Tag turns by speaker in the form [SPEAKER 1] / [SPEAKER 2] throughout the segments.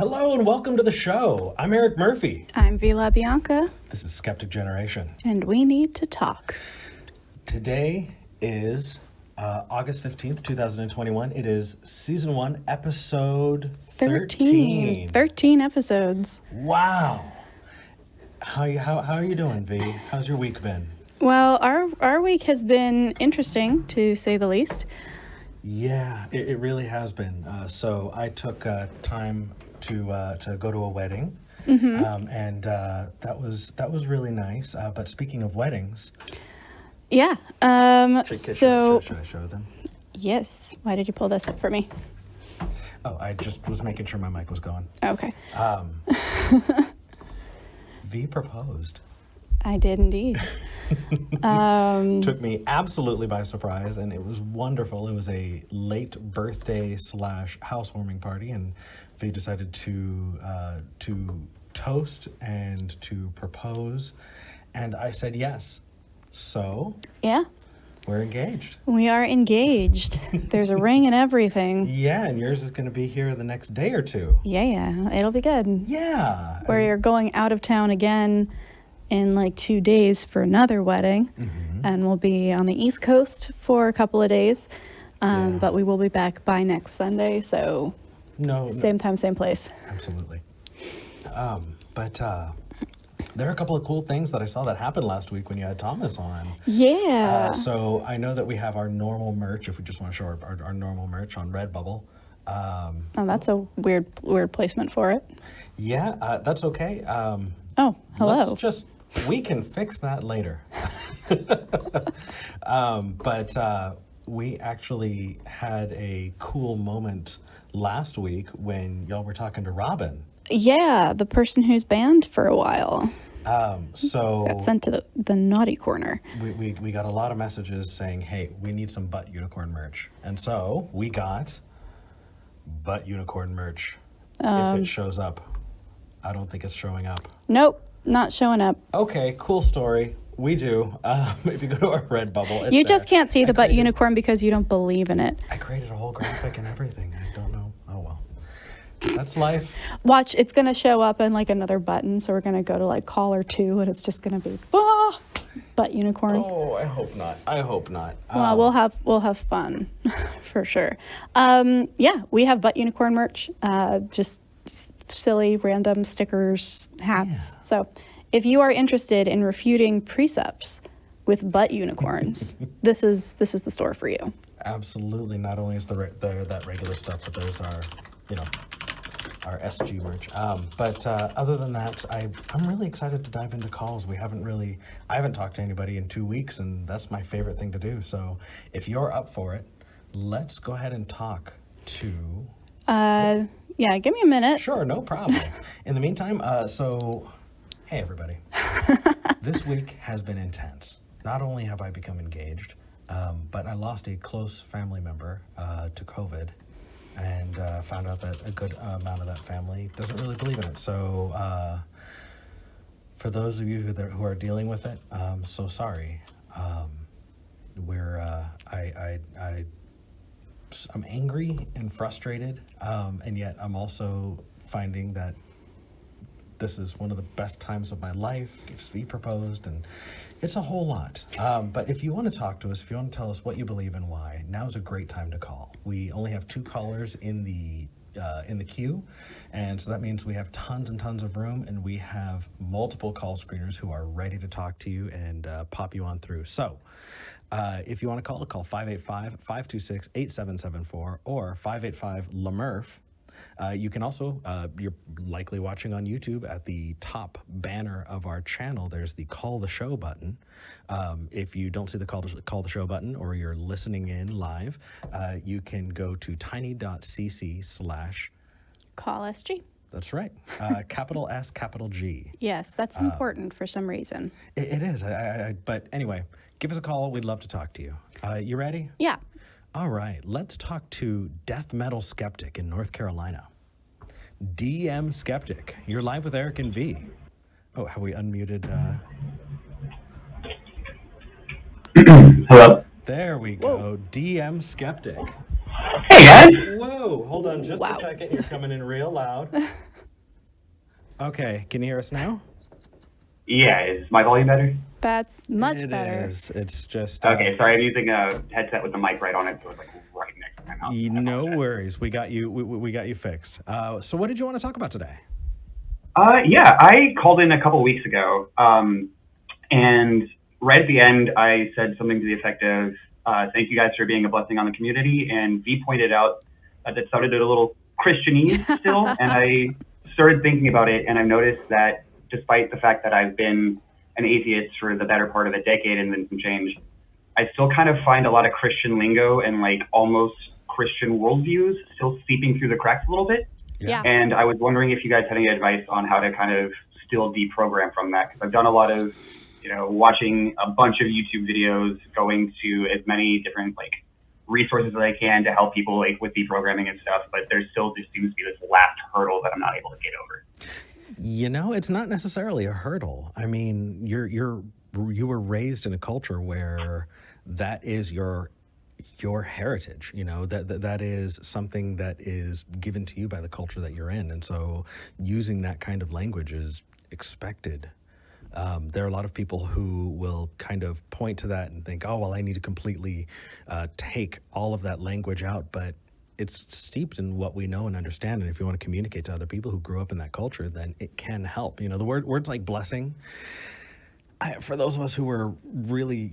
[SPEAKER 1] Hello and welcome to the show. I'm Eric Murphy.
[SPEAKER 2] I'm Vila Bianca.
[SPEAKER 1] This is Skeptic Generation.
[SPEAKER 2] And we need to talk.
[SPEAKER 1] Today is August 15th, 2021. It is Season 1, Episode 13.
[SPEAKER 2] 13 episodes.
[SPEAKER 1] Wow. How are you doing, V? How's your week been?
[SPEAKER 2] Well, our week has been interesting, to say the least.
[SPEAKER 1] Yeah, it really has been. So I took time to go to a wedding, and that was really nice. But speaking of weddings,
[SPEAKER 2] yeah.
[SPEAKER 1] should I show them?
[SPEAKER 2] Yes. Why did you pull this up for me?
[SPEAKER 1] Oh, I just was making sure my mic was going.
[SPEAKER 2] Okay.
[SPEAKER 1] V proposed.
[SPEAKER 2] I did indeed.
[SPEAKER 1] Took me absolutely by surprise, and it was wonderful. It was a late birthday / housewarming party, and V decided to toast and to propose, and I said yes. So
[SPEAKER 2] Yeah.
[SPEAKER 1] we're engaged.
[SPEAKER 2] We are engaged. There's a ring and everything.
[SPEAKER 1] Yeah, and yours is going to be here the next day or two.
[SPEAKER 2] Yeah. It'll be good.
[SPEAKER 1] Yeah.
[SPEAKER 2] We're going out of town again in like 2 days for another wedding, and we'll be on the East Coast for a couple of days, but we will be back by next Sunday, so same time, same place.
[SPEAKER 1] Absolutely. But there are a couple of cool things that I saw that happened last week when you had Thomas on.
[SPEAKER 2] Yeah.
[SPEAKER 1] So I know that we have our normal merch, if we just want to show our normal merch on Redbubble.
[SPEAKER 2] Oh, that's a weird placement for it.
[SPEAKER 1] Yeah, that's okay.
[SPEAKER 2] Oh, hello.
[SPEAKER 1] We can fix that later. But we actually had a cool moment last week when y'all were talking to Robin.
[SPEAKER 2] Yeah, the person who's banned for a while.
[SPEAKER 1] So
[SPEAKER 2] got sent to the naughty corner.
[SPEAKER 1] We got a lot of messages saying, hey, we need some Butt Unicorn merch. And so we got Butt Unicorn merch. If it shows up. I don't think it's showing up.
[SPEAKER 2] Nope, not showing up.
[SPEAKER 1] Okay, cool story. We do. If you go to our Redbubble, it's
[SPEAKER 2] you just
[SPEAKER 1] there.
[SPEAKER 2] can't see the Butt Unicorn because you don't believe in it.
[SPEAKER 1] I created a whole graphic and everything. I don't know. Oh, well. That's life.
[SPEAKER 2] Watch, it's going to show up in like another button. So we're going to go to like caller 2 and it's just going to be Butt Unicorn.
[SPEAKER 1] Oh, I hope not.
[SPEAKER 2] Well, we'll have fun for sure. Yeah, we have Butt Unicorn merch. Just silly random stickers, hats. Yeah. So if you are interested in refuting precepts with butt unicorns, this is the store for you.
[SPEAKER 1] Absolutely. Not only is there that regular stuff, but there's our SG merch. But other than that, I'm really excited to dive into calls. I haven't talked to anybody in 2 weeks, and that's my favorite thing to do. So if you're up for it, let's go ahead and talk to...
[SPEAKER 2] Yeah, give me a minute.
[SPEAKER 1] Sure, no problem. In the meantime, hey everybody. This week has been intense. Not only have I become engaged, but I lost a close family member to COVID, and found out that a good amount of that family doesn't really believe in it. So for those of you who are dealing with it, I'm so sorry. I'm angry and frustrated, and yet I'm also finding that this is one of the best times of my life. V proposed, and it's a whole lot. But if you want to talk to us, if you want to tell us what you believe and why, now's a great time to call. We only have 2 callers in the queue, and so that means we have tons and tons of room, and we have multiple call screeners who are ready to talk to you and pop you on through. So if you want to call 585-526-8774 or 585-LaMurph. You can also, you're likely watching on YouTube, at the top banner of our channel, there's the Call the Show button. If you don't see the Call the Show button, or you're listening in live, you can go to tiny.cc/CallSG. That's right. Capital S, capital G.
[SPEAKER 2] Yes, that's important for some reason.
[SPEAKER 1] It is. But anyway, give us a call. We'd love to talk to you. You ready?
[SPEAKER 2] Yeah.
[SPEAKER 1] All right. Let's talk to Metal Skeptic in North Carolina. DM Skeptic, you're live with Eric and V. Oh, have we unmuted?
[SPEAKER 3] Hello.
[SPEAKER 1] There we go. Whoa. DM Skeptic.
[SPEAKER 3] Hey, guys.
[SPEAKER 1] Whoa, hold on just a second. You're coming in real loud. Okay, can you hear us now?
[SPEAKER 3] Yeah, is my volume better?
[SPEAKER 2] That's much better.
[SPEAKER 1] It is. It's just
[SPEAKER 3] Okay, sorry, I'm using a headset with the mic right on it, so it's like right next to my mouth.
[SPEAKER 1] no worries. We got you. We got you fixed. So, what did you want to talk about today?
[SPEAKER 3] Yeah, I called in a couple weeks ago, and right at the end, I said something to the effect of, "Thank you guys for being a blessing on the community." And V pointed out that sounded a little Christianese still, and I started thinking about it, and I noticed that despite the fact that I've been an atheist for the better part of a decade and then some change, I still kind of find a lot of Christian lingo and like almost Christian worldviews still seeping through the cracks a little bit.
[SPEAKER 2] Yeah.
[SPEAKER 3] And I was wondering if you guys had any advice on how to kind of still deprogram from that, because I've done a lot of, watching a bunch of YouTube videos, going to as many different like resources as I can to help people like with deprogramming and stuff, but there still just seems to be this last hurdle that I'm not able to get over.
[SPEAKER 1] It's not necessarily a hurdle. I mean, you were raised in a culture where that is your heritage. That is something that is given to you by the culture that you're in, and so using that kind of language is expected. There are a lot of people who will kind of point to that and think, oh, well, I need to completely take all of that language out, but it's steeped in what we know and understand. And if you want to communicate to other people who grew up in that culture, then it can help. The words like blessing, for those of us who were really,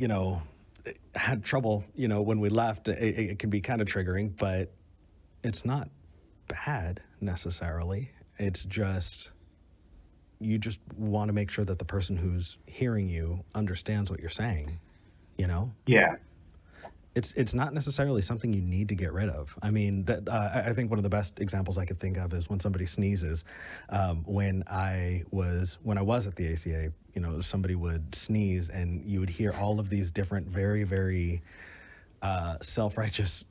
[SPEAKER 1] had trouble, when we left, it can be kind of triggering, but it's not bad necessarily. It's just, you just want to make sure that the person who's hearing you understands what you're saying,
[SPEAKER 3] Yeah.
[SPEAKER 1] It's not necessarily something you need to get rid of. I mean, I think one of the best examples I could think of is when somebody sneezes. When I was at the ACA, somebody would sneeze, and you would hear all of these different, very, very self-righteous,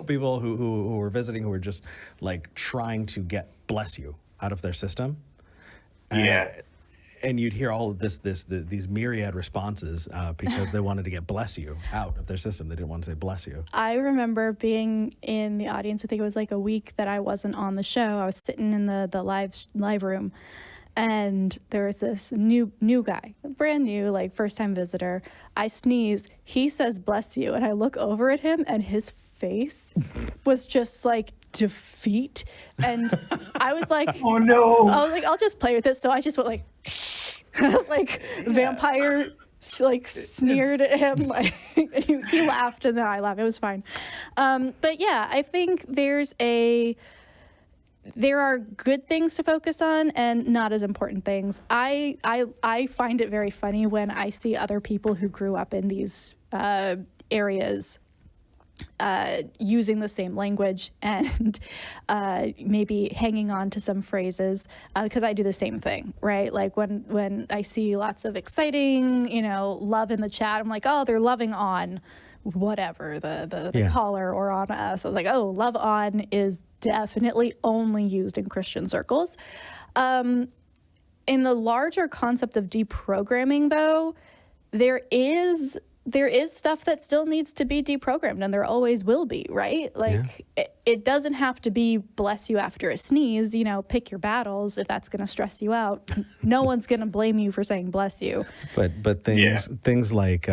[SPEAKER 1] people who were visiting, who were just like trying to get "bless you" out of their system.
[SPEAKER 3] Yeah.
[SPEAKER 1] And you'd hear all of these myriad responses because they wanted to get "bless you" out of their system. They didn't want to say "bless you."
[SPEAKER 2] I remember being in the audience. I think it was like a week that I wasn't on the show. I was sitting in the live room, and there was this new guy, brand new, like first time visitor. I sneeze. He says "bless you," and I look over at him, and his face was just like defeat. And I was like,
[SPEAKER 3] oh no.
[SPEAKER 2] I was like, I'll just play with it. So I just went like, I was like, vampire, like sneered at him. Like, and he laughed, and then I laughed. It was fine. But yeah, I think there are good things to focus on and not as important things. I find it very funny when I see other people who grew up in these areas using the same language and maybe hanging on to some phrases, because I do the same thing, right? Like when I see lots of exciting, love in the chat, I'm like, oh, they're loving on whatever, the caller or on us. I was like, oh, love on is definitely only used in Christian circles. In the larger concept of deprogramming, though, there is stuff that still needs to be deprogrammed, and there always will be, right? Like, it doesn't have to be "bless you" after a sneeze. Pick your battles if that's going to stress you out. No one's going to blame you for saying "bless you."
[SPEAKER 1] But things like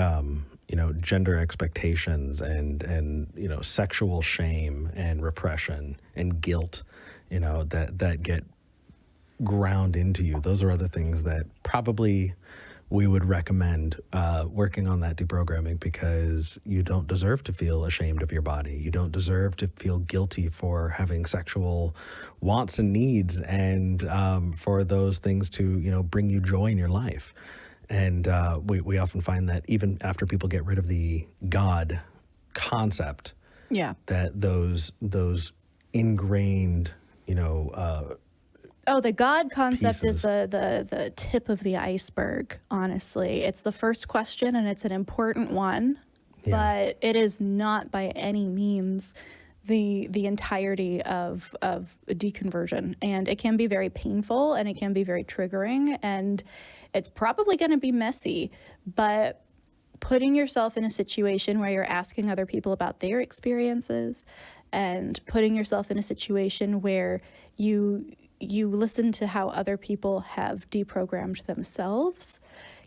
[SPEAKER 1] gender expectations and sexual shame and repression and guilt, that get ground into you. Those are other things that probably we would recommend working on that deprogramming, because you don't deserve to feel ashamed of your body. You don't deserve to feel guilty for having sexual wants and needs, and for those things to bring you joy in your life. And we often find that even after people get rid of the God concept, that those ingrained
[SPEAKER 2] the God concept
[SPEAKER 1] pieces.
[SPEAKER 2] is the tip of the iceberg, honestly. It's the first question, and it's an important one, but it is not by any means the entirety of deconversion. And it can be very painful, and it can be very triggering, and it's probably going to be messy, but putting yourself in a situation where you're asking other people about their experiences, and putting yourself in a situation where you you listen to how other people have deprogrammed themselves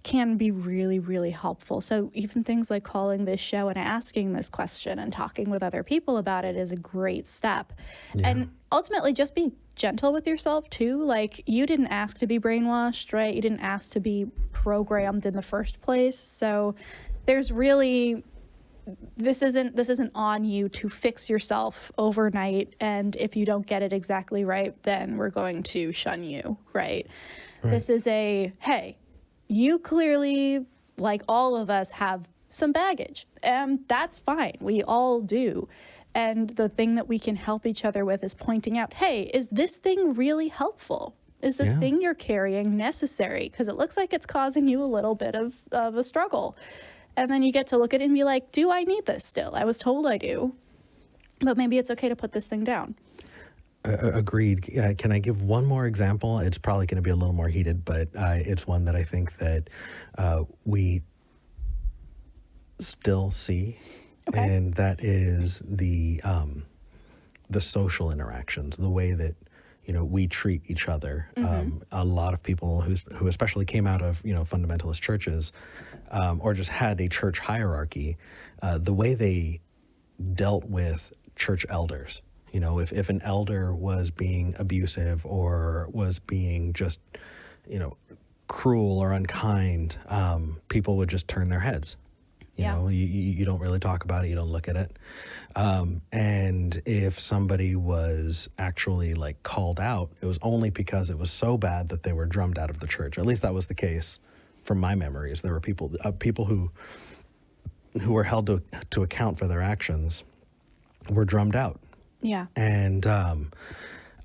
[SPEAKER 2] can be really, really helpful. So even things like calling this show and asking this question and talking with other people about it is a great step.
[SPEAKER 1] Yeah.
[SPEAKER 2] And ultimately, just be gentle with yourself too. Like, you didn't ask to be brainwashed, right? You didn't ask to be programmed in the first place. So there's really, this isn't on you to fix yourself overnight, and if you don't get it exactly right, then we're going to shun you, right? This is a, hey, you clearly, like all of us, have some baggage, and that's fine. We all do. And the thing that we can help each other with is pointing out, hey, is this thing really helpful? Is this thing you're carrying necessary? Because it looks like it's causing you a little bit of a struggle. And then you get to look at it and be like, do I need this still? I was told I do, but maybe it's okay to put this thing down.
[SPEAKER 1] Agreed. Can I give one more example? It's probably going to be a little more heated, but it's one that I think that we still see, and that is the social interactions, the way that we treat each other. A lot of people who especially came out of fundamentalist churches, or just had a church hierarchy, the way they dealt with church elders. If an elder was being abusive or was being just, cruel or unkind, people would just turn their heads. You don't really talk about it. You don't look at it. And if somebody was actually like called out, it was only because it was so bad that they were drummed out of the church. At least that was the case from my memories. There were people who were held to account for their actions were drummed out.
[SPEAKER 2] Yeah.
[SPEAKER 1] And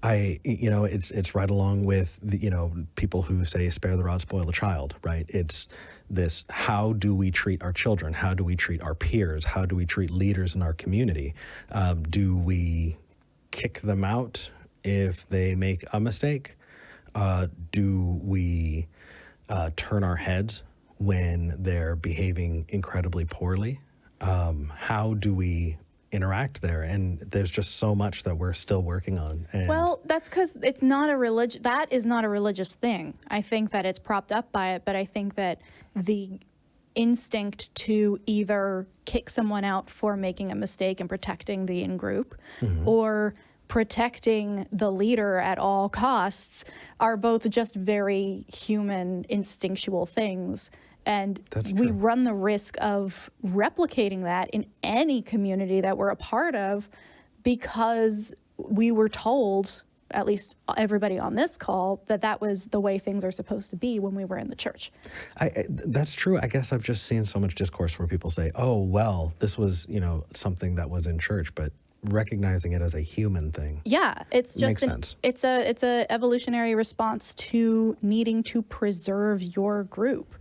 [SPEAKER 1] it's right along with the, people who say spare the rod, spoil the child, right? It's this, how do we treat our children? How do we treat our peers? How do we treat leaders in our community? Do we kick them out if they make a mistake? Do we turn our heads when they're behaving incredibly poorly? How do we interact there? And there's just so much that we're still working on. And
[SPEAKER 2] well, that's because it's not a religion. That is not a religious thing. I think that it's propped up by it, but I think that the instinct to either kick someone out for making a mistake and protecting the in-group, or protecting the leader at all costs are both just very human, instinctual things. And we run the risk of replicating that in any community that we're a part of, because we were told, at least everybody on this call, that was the way things are supposed to be when we were in the church.
[SPEAKER 1] That's true. I guess I've just seen so much discourse where people say, oh, well, this was, something that was in church, but recognizing it as a human thing.
[SPEAKER 2] Yeah, it's just
[SPEAKER 1] makes sense.
[SPEAKER 2] It's a evolutionary response to needing to preserve your group.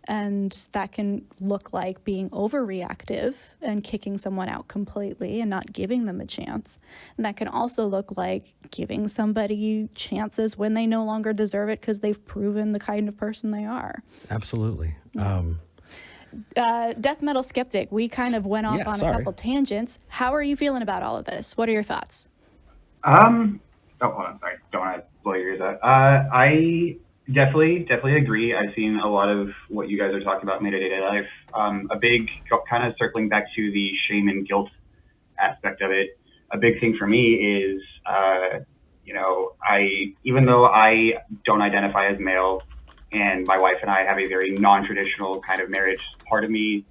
[SPEAKER 2] And that can look like being overreactive and kicking someone out completely and not giving them a chance. And that can also look like giving somebody chances when they no longer deserve it because they've proven the kind of person they are.
[SPEAKER 1] Absolutely.
[SPEAKER 2] Death Metal Skeptic, we kind of went off on a couple tangents. How are you feeling about all of this? What are your thoughts?
[SPEAKER 3] Oh, hold on. Sorry. Don't want to blow your ears out. I definitely agree. I've seen a lot of what you guys are talking about in my day-to-day life. A big, kind of circling back to the shame and guilt aspect of it, a big thing for me is, even though I don't identify as male and my wife and I have a very non-traditional kind of marriage, part of me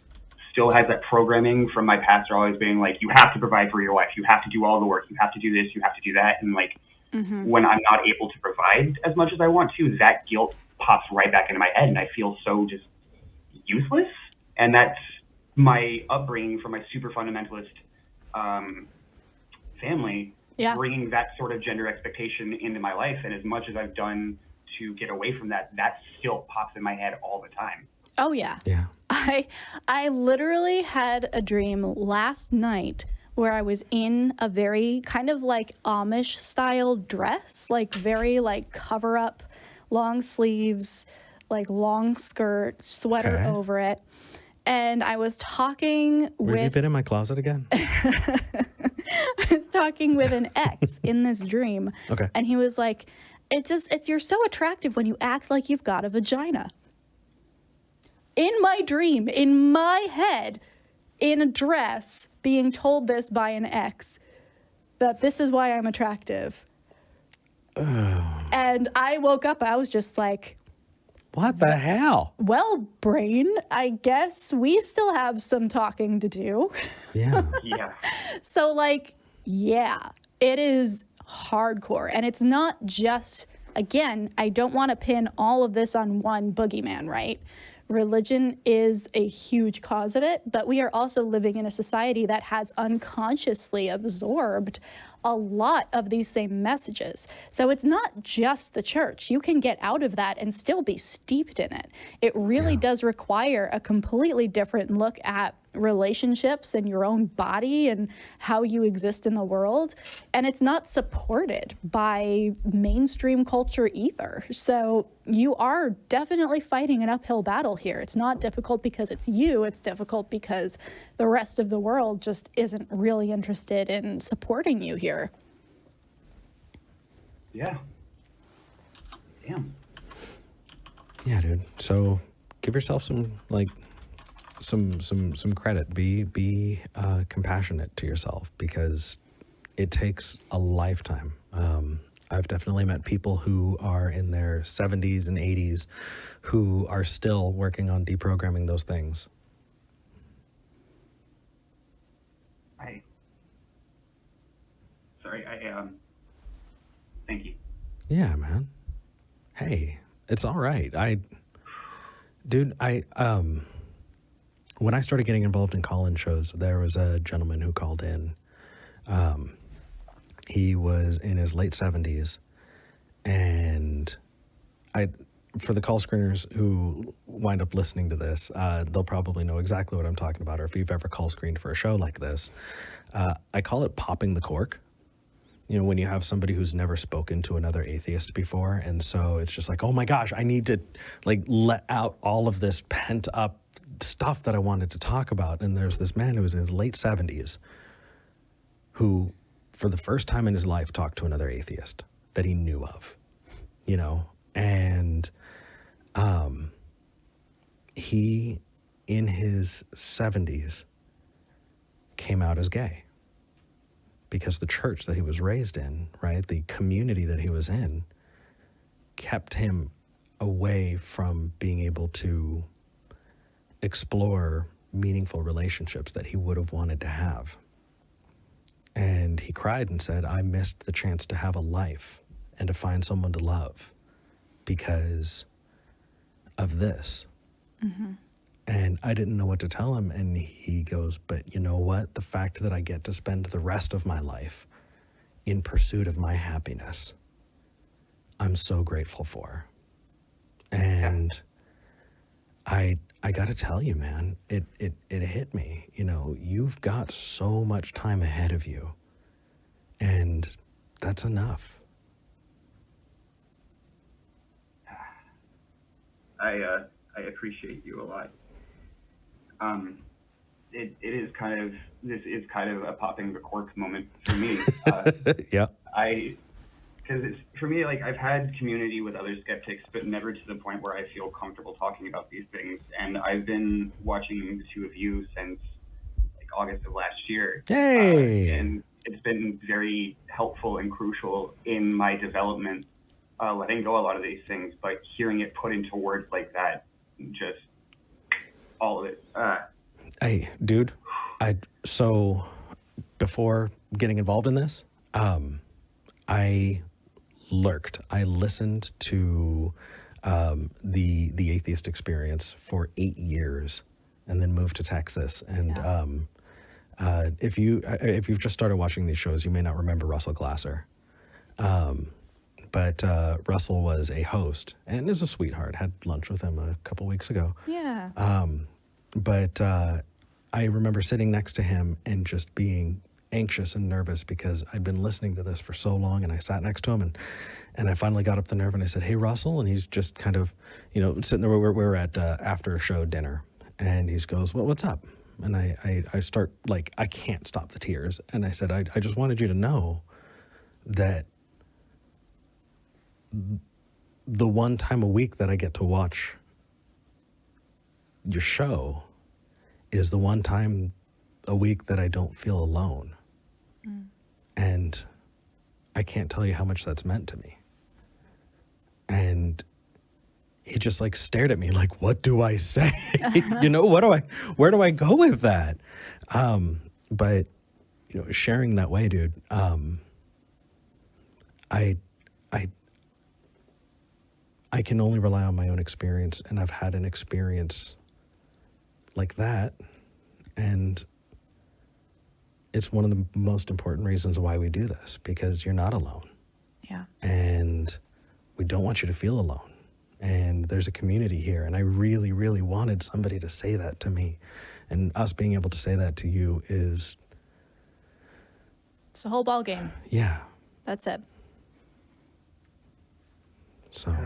[SPEAKER 3] still has that programming from my pastor always being like, you have to provide for your wife. You have to do all the work. You have to do this. You have to do that. And like, when I'm not able to provide as much as I want to, that guilt pops right back into my head, and I feel so just useless. And that's my upbringing from my super fundamentalist family, bringing that sort of gender expectation into my life. And as much as I've done to get away from that, that still pops in my head all the time.
[SPEAKER 2] Oh, yeah.
[SPEAKER 1] Yeah.
[SPEAKER 2] I literally had a dream last night where I was in a very kind of like Amish style dress, like very like cover up, long sleeves, like long skirt, sweater over it. And I was talking
[SPEAKER 1] Where have you been in my closet again?
[SPEAKER 2] I was talking with an ex in this dream.
[SPEAKER 1] Okay.
[SPEAKER 2] And he was like, you're so attractive when you act like you've got a vagina. In my dream, in my head, in a dress, being told this by an ex, that this is why I'm attractive. And I woke up, I was just like,
[SPEAKER 1] what the hell?
[SPEAKER 2] well, brain, I guess we still have some talking to do.
[SPEAKER 1] Yeah.
[SPEAKER 3] Yeah.
[SPEAKER 2] So, like, yeah, it is hardcore. And it's not just, again, I don't want to pin all of this on one boogeyman, right? Religion is a huge cause of it, but we are also living in a society that has unconsciously absorbed a lot of these same messages. So it's not just the church. You can get out of that and still be steeped in it. It really does require a completely different look at relationships and your own body and how you exist in the world. And it's not supported by mainstream culture either. So you are definitely fighting an uphill battle here. It's not difficult because it's you. It's difficult because the rest of the world just isn't really interested in supporting you here.
[SPEAKER 3] Yeah. Damn.
[SPEAKER 1] Yeah, dude. So give yourself some credit. Be compassionate to yourself, because it takes a lifetime. I've definitely met people who are in their 70s and 80s who are still working on deprogramming those things.
[SPEAKER 3] Thank you.
[SPEAKER 1] Yeah, man. Hey, it's all right. When I started getting involved in call-in shows, there was a gentleman who called in. He was in his late 70s, and for the call screeners who wind up listening to this, they'll probably know exactly what I'm talking about, or if you've ever call screened for a show like this. I call it popping the cork. You know, when you have somebody who's never spoken to another atheist before, and so it's just like, oh my gosh, I need to let out all of this pent up stuff that I wanted to talk about. And there's this man who was in his late 70s who, for the first time in his life, talked to another atheist that he knew of, you know, and he, in his 70s, came out as gay. Because the church that he was raised in, right, the community that he was in, kept him away from being able to explore meaningful relationships that he would have wanted to have. And he cried and said, I missed the chance to have a life and to find someone to love because of this. Mm-hmm. And I didn't know what to tell him. And he goes, but you know what? The fact that I get to spend the rest of my life in pursuit of my happiness, I'm so grateful for. And I got to tell you, man, it hit me. You know, you've got so much time ahead of you, and that's enough.
[SPEAKER 3] I appreciate you a lot. This is kind of a popping the cork moment for me.
[SPEAKER 1] Yeah.
[SPEAKER 3] Because it's, for me, like, I've had community with other skeptics, but never to the point where I feel comfortable talking about these things. And I've been watching the two of you since like August of last year.
[SPEAKER 1] Hey!
[SPEAKER 3] And it's been very helpful and crucial in my development, letting go a lot of these things, but hearing it put into words like that, just all of it.
[SPEAKER 1] Hey, dude, so before getting involved in this, I lurked. I listened to the atheist experience for 8 years, and then moved to Texas. And if you've just started watching these shows, you may not remember Russell Glasser. But Russell was a host and is a sweetheart. Had lunch with him a couple weeks ago.
[SPEAKER 2] Yeah.
[SPEAKER 1] But I remember sitting next to him and just being anxious and nervous because I'd been listening to this for so long, and I sat next to him and I finally got up the nerve and I said, hey, Russell. And he's just kind of, sitting there. We were at after show dinner, and he goes, well, what's up? And I start, like, I can't stop the tears. And I said, I just wanted you to know that the one time a week that I get to watch your show is the one time a week that I don't feel alone. And I can't tell you how much that's meant to me. And he just like stared at me like, what do I say? You know, where do I go with that? But, you know, sharing that way, dude, I can only rely on my own experience, and I've had an experience like that, and it's one of the most important reasons why we do this, because you're not alone.
[SPEAKER 2] Yeah.
[SPEAKER 1] And we don't want you to feel alone. And there's a community here, and I really, really wanted somebody to say that to me. And us being able to say that to you is...
[SPEAKER 2] It's a whole ball game.
[SPEAKER 1] Yeah.
[SPEAKER 2] That's it.
[SPEAKER 1] So...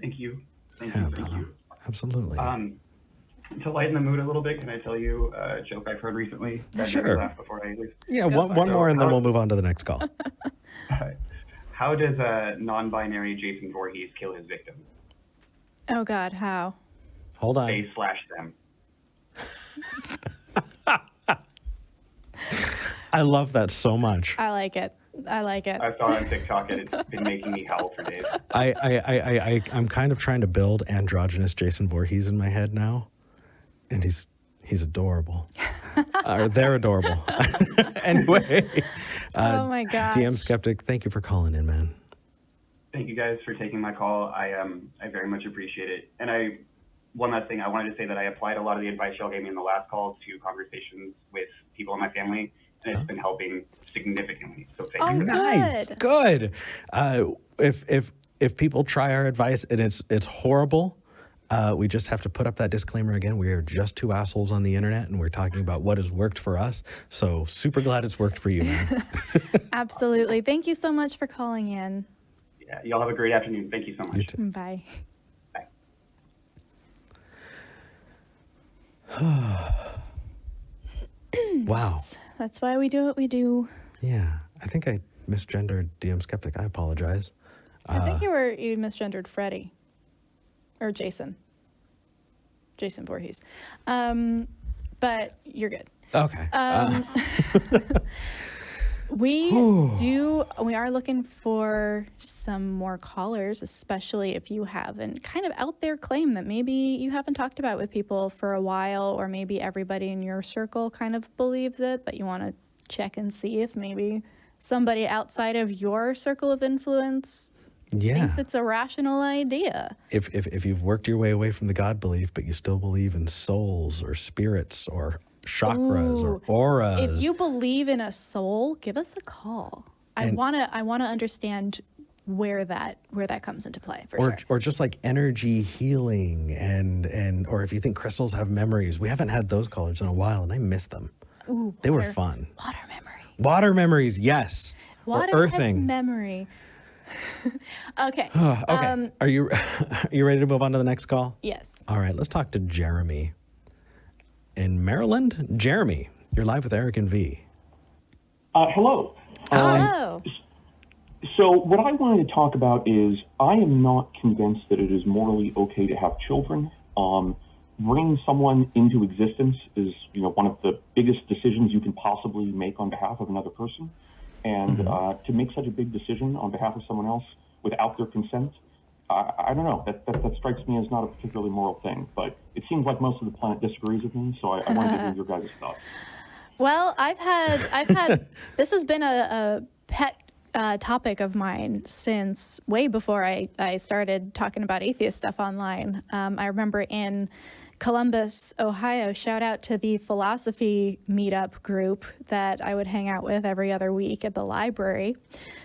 [SPEAKER 3] Thank you. Thank
[SPEAKER 1] Yeah,
[SPEAKER 3] you. Thank
[SPEAKER 1] brother.
[SPEAKER 3] you.
[SPEAKER 1] Absolutely.
[SPEAKER 3] To lighten the mood a little bit, can I tell you a joke I've heard recently? That made me
[SPEAKER 1] Sure.
[SPEAKER 3] laugh before I leave.
[SPEAKER 1] Yeah,
[SPEAKER 2] Go
[SPEAKER 1] one more, and then we'll move on to the next call.
[SPEAKER 3] How does a non-binary Jason Voorhees kill his victim?
[SPEAKER 2] Oh God, how?
[SPEAKER 1] Hold on.
[SPEAKER 3] They slash them.
[SPEAKER 1] I love that so much.
[SPEAKER 2] I like it. I like it.
[SPEAKER 3] I saw it on TikTok, and it's been making me howl for days.
[SPEAKER 1] I'm kind of trying to build androgynous Jason Voorhees in my head now, and he's adorable. Or they're adorable. Anyway,
[SPEAKER 2] Oh my gosh.
[SPEAKER 1] DM Skeptic, thank you for calling in, man.
[SPEAKER 3] Thank you guys for taking my call. I very much appreciate it. And one last thing, I wanted to say that I applied a lot of the advice y'all gave me in the last call to conversations with people in my family, and it's been helping significantly. So thank you for that.
[SPEAKER 2] Good.
[SPEAKER 1] Good. If people try our advice and it's horrible, we just have to put up that disclaimer again. We are just two assholes on the internet, and we're talking about what has worked for us. So super glad it's worked for you, man.
[SPEAKER 2] Absolutely. Thank you so much for calling in.
[SPEAKER 3] Yeah, y'all have a great afternoon. Thank you so much.
[SPEAKER 1] You too.
[SPEAKER 2] Bye.
[SPEAKER 3] Bye.
[SPEAKER 1] Wow.
[SPEAKER 2] That's why we do what we do.
[SPEAKER 1] Yeah. I think I misgendered DM Skeptic. I apologize.
[SPEAKER 2] I think you misgendered Freddie. Or Jason. Jason Voorhees. But you're good.
[SPEAKER 1] Okay.
[SPEAKER 2] We are looking for some more callers, especially if you have an kind of out there claim that maybe you haven't talked about with people for a while, or maybe everybody in your circle kind of believes it, but you want to check and see if maybe somebody outside of your circle of influence thinks it's a rational idea.
[SPEAKER 1] If you've worked your way away from the God belief, but you still believe in souls or spirits or chakras or auras.
[SPEAKER 2] If you believe in a soul, give us a call. I wanna understand where that comes into play for sure.
[SPEAKER 1] Or just like energy healing and or if you think crystals have memories. We haven't had those callers in a while, and I miss them.
[SPEAKER 2] Ooh,
[SPEAKER 1] they were fun.
[SPEAKER 2] Water memory.
[SPEAKER 1] Water memories, yes.
[SPEAKER 2] Water
[SPEAKER 1] or
[SPEAKER 2] has
[SPEAKER 1] earthing.
[SPEAKER 2] memory. Okay.
[SPEAKER 1] Okay. Are you ready to move on to the next call?
[SPEAKER 2] Yes.
[SPEAKER 1] All right, let's talk to Jeremy in Maryland. Jeremy, you're live with Eric and V.
[SPEAKER 4] Hello.
[SPEAKER 2] Hello.
[SPEAKER 4] So what I wanted to talk about is I am not convinced that it is morally okay to have children. Bringing someone into existence is, one of the biggest decisions you can possibly make on behalf of another person. And to make such a big decision on behalf of someone else without their consent, I don't know. That strikes me as not a particularly moral thing. But it seems like most of the planet disagrees with me, so I wanted to hear your guys' thoughts.
[SPEAKER 2] Well, I've had this has been a pet topic of mine since way before I started talking about atheist stuff online. I remember in Columbus, Ohio, shout out to the philosophy meetup group that I would hang out with every other week at the library.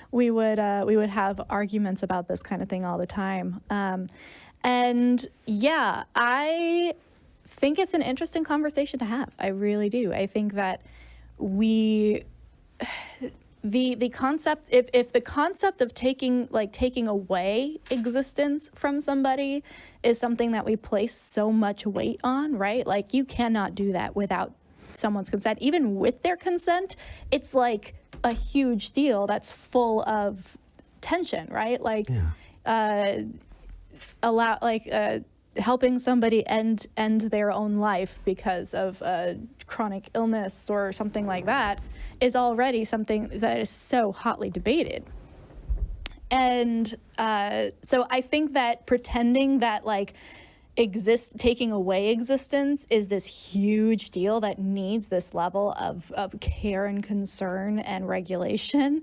[SPEAKER 2] We would have arguments about this kind of thing all the time. And yeah, I think it's an interesting conversation to have. I really do. I think that the concept, if the concept of taking away existence from somebody is something that we place so much weight on, right? Like, you cannot do that without someone's consent. Even with their consent, it's like a huge deal that's full of tension, right? Like, helping somebody end their own life because of a chronic illness or something like that is already something that is so hotly debated. And so I think that pretending that like taking away existence is this huge deal that needs this level of care and concern and regulation,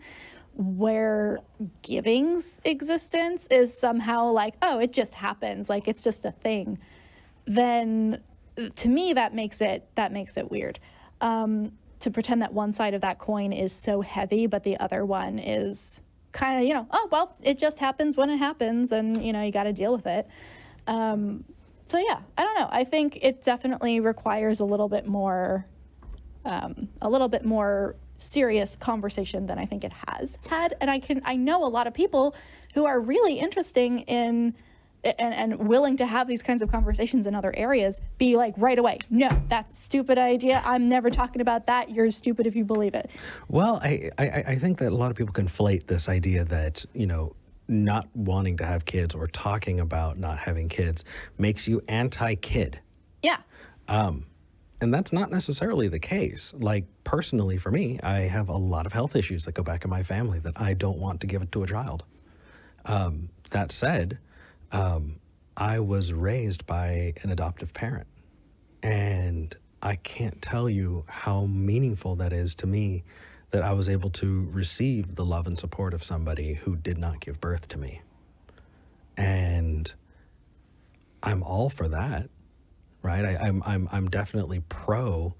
[SPEAKER 2] where giving's existence is somehow like, oh, it just happens, like it's just a thing, then to me that makes it weird. To pretend that one side of that coin is so heavy, but the other one is kind of, oh, well, it just happens when it happens, and, you got to deal with it. So yeah, I don't know. I think it definitely requires a little bit more serious conversation than I think it has had. And I know a lot of people who are really interesting in and willing to have these kinds of conversations in other areas be like right away, no, that's a stupid idea. I'm never talking about that. You're stupid if you believe it.
[SPEAKER 1] Well, I think that a lot of people conflate this idea that, not wanting to have kids or talking about not having kids makes you anti-kid.
[SPEAKER 2] Yeah.
[SPEAKER 1] And that's not necessarily the case. Like, personally for me, I have a lot of health issues that go back in my family that I don't want to give it to a child. That said, I was raised by an adoptive parent, and I can't tell you how meaningful that is to me, that I was able to receive the love and support of somebody who did not give birth to me. And I'm all for that, right? I'm definitely pro,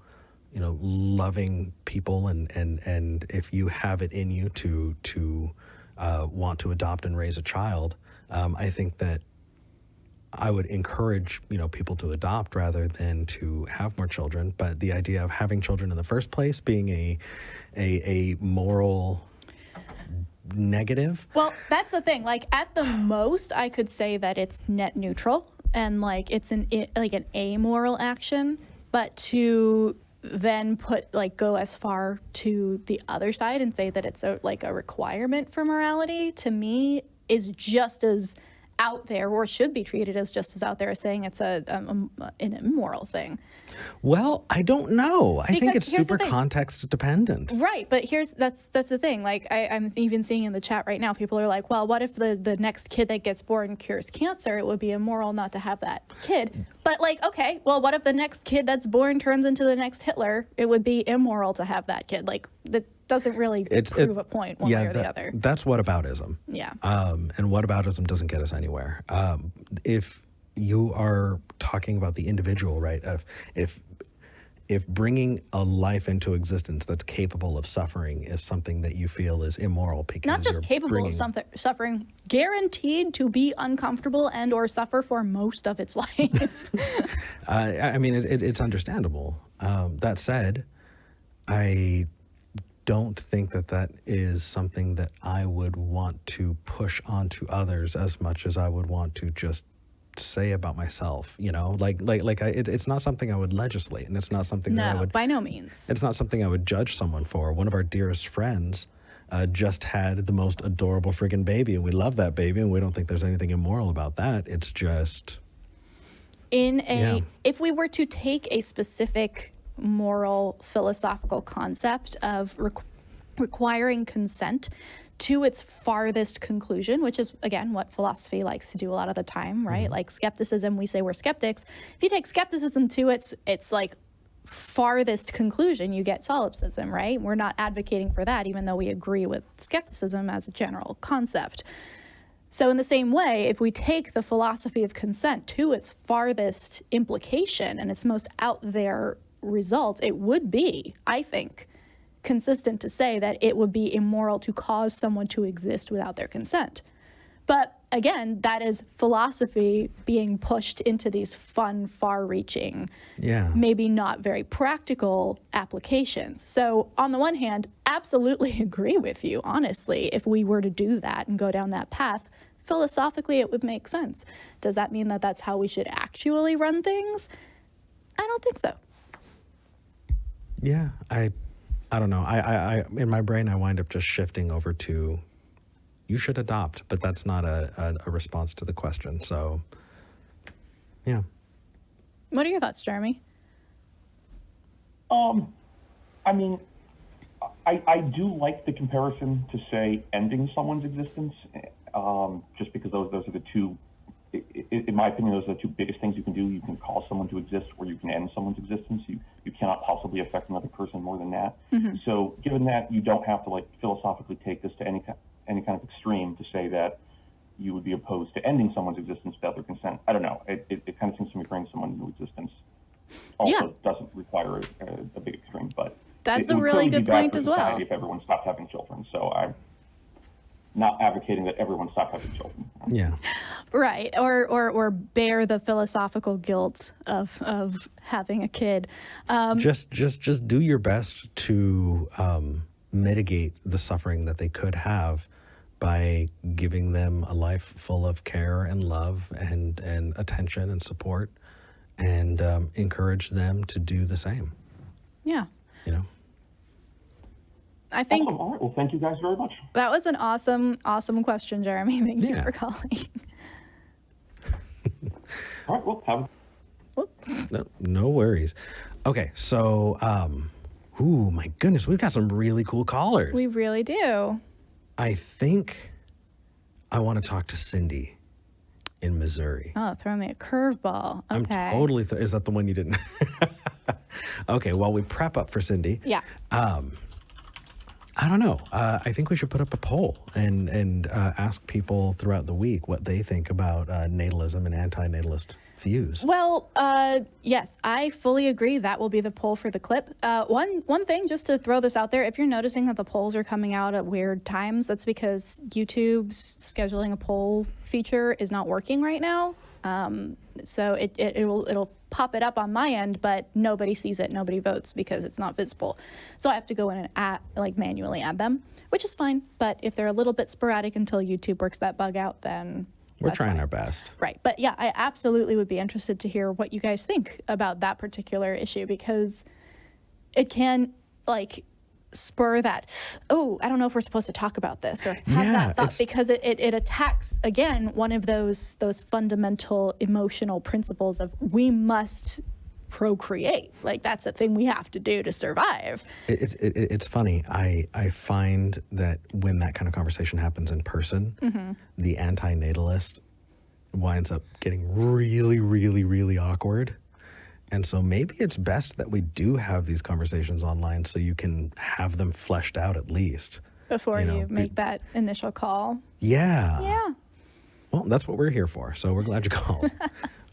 [SPEAKER 1] loving people, and if you have it in you to want to adopt and raise a child, I think that I would encourage, people to adopt rather than to have more children. But the idea of having children in the first place being a moral negative.
[SPEAKER 2] Well, that's the thing. Like, at the most, I could say that it's net neutral and like it's an amoral action. But to then go as far to the other side and say that it's a requirement for morality, to me is just as out there, or should be treated as just as out there, as saying it's an immoral thing.
[SPEAKER 1] Well, I don't know. I think it's super context dependent.
[SPEAKER 2] Right, but that's the thing. Like, I'm even seeing in the chat right now, people are like, well, what if the next kid that gets born cures cancer? It would be immoral not to have that kid. But okay, well, what if the next kid that's born turns into the next Hitler? It would be immoral to have that kid. Like, that doesn't really prove a point one way or the other.
[SPEAKER 1] That's whataboutism.
[SPEAKER 2] Yeah.
[SPEAKER 1] And whataboutism doesn't get us anywhere. If you are talking about the individual, right, if bringing a life into existence that's capable of suffering is something that you feel is immoral, because
[SPEAKER 2] not just capable of suffering, guaranteed to be uncomfortable and or suffer for most of its life.
[SPEAKER 1] I mean, it's understandable. That said, I don't think that is something that I would want to push onto others as much as I would want to just say about myself, it's not something I would legislate, and it's not something that I would,
[SPEAKER 2] by no means.
[SPEAKER 1] It's not something I would judge someone for. One of our dearest friends just had the most adorable friggin' baby, and we love that baby, and we don't think there's anything immoral about that. It's just
[SPEAKER 2] if we were to take a specific moral philosophical concept of requiring consent to its farthest conclusion, which is, again, what philosophy likes to do a lot of the time, right? Mm-hmm. Like skepticism, we say we're skeptics. If you take skepticism to its like farthest conclusion, you get solipsism, right? We're not advocating for that, even though we agree with skepticism as a general concept. So in the same way, if we take the philosophy of consent to its farthest implication and its most out there result, it would be, I think, consistent to say that it would be immoral to cause someone to exist without their consent. But again, that is philosophy being pushed into these fun, far-reaching, maybe not very practical applications. So on the one hand, absolutely agree with you, honestly. If we were to do that and go down that path, philosophically, it would make sense. Does that mean that that's how we should actually run things? I don't think so.
[SPEAKER 1] Yeah, I don't know. I in my brain, I wind up just shifting over to, you should adopt, but that's not a response to the question. So, yeah.
[SPEAKER 2] What are your thoughts, Jeremy?
[SPEAKER 4] I mean, I do like the comparison to, say, ending someone's existence, just because those are the two, in my opinion, those are the two biggest things you can do. You can cause someone to exist, or you can end someone's existence. You cannot possibly affect another person more than that. So given that, you don't have to like philosophically take this to any kind of extreme to say that you would be opposed to ending someone's existence without their consent. I don't know. It kind of seems to me bringing someone into existence also doesn't require a big extreme, but
[SPEAKER 2] that's
[SPEAKER 4] it
[SPEAKER 2] a
[SPEAKER 4] would
[SPEAKER 2] really
[SPEAKER 4] clearly be
[SPEAKER 2] good
[SPEAKER 4] bad
[SPEAKER 2] point
[SPEAKER 4] for
[SPEAKER 2] as well.
[SPEAKER 4] society if everyone stopped having children. So I'm not advocating that everyone stop having children.
[SPEAKER 1] Yeah.
[SPEAKER 2] Right. Or bear the philosophical guilt of having a kid.
[SPEAKER 1] Just do your best to mitigate the suffering that they could have by giving them a life full of care and love and attention and support, and encourage them to do the same.
[SPEAKER 2] Yeah.
[SPEAKER 1] You know?
[SPEAKER 2] I think
[SPEAKER 4] Awesome. All right. Well, thank you guys very much.
[SPEAKER 2] that was an awesome question, Jeremy. Thank you for calling.
[SPEAKER 4] All right. Well, have
[SPEAKER 1] No worries. Okay, so, ooh, my goodness, we've got some really cool callers.
[SPEAKER 2] We really do.
[SPEAKER 1] I think I want to talk to Cindy in Missouri.
[SPEAKER 2] Oh, throw me a curveball. Okay.
[SPEAKER 1] I'm totally, is that the one you didn't? Okay, while we prep up for Cindy.
[SPEAKER 2] Yeah.
[SPEAKER 1] I don't know. I think we should put up a poll and ask people throughout the week what they think about natalism and anti-natalist views.
[SPEAKER 2] Well, yes, I fully agree. That will be the poll for the clip. One thing, just to throw this out there, if you're noticing that the polls are coming out at weird times, that's because YouTube's scheduling a poll feature is not working right now. So it'll pop it up on my end, but nobody sees it, nobody votes because it's not visible. So I have to go in and manually add them, which is fine. But if they're a little bit sporadic until YouTube works that bug out, then
[SPEAKER 1] we're trying our best.
[SPEAKER 2] Right. But yeah, I absolutely would be interested to hear what you guys think about that particular issue, because it can spur that, oh, I don't know if we're supposed to talk about this, or have that thought, because it attacks, again, one of those fundamental emotional principles of we must procreate. Like, that's a thing we have to do to survive.
[SPEAKER 1] It's funny. I find that when that kind of conversation happens in person, the anti-natalist winds up getting really, really, really awkward. And so maybe it's best that we do have these conversations online so you can have them fleshed out at least.
[SPEAKER 2] Before you make that initial call.
[SPEAKER 1] Yeah.
[SPEAKER 2] Yeah.
[SPEAKER 1] Well, that's what we're here for, so we're glad you called.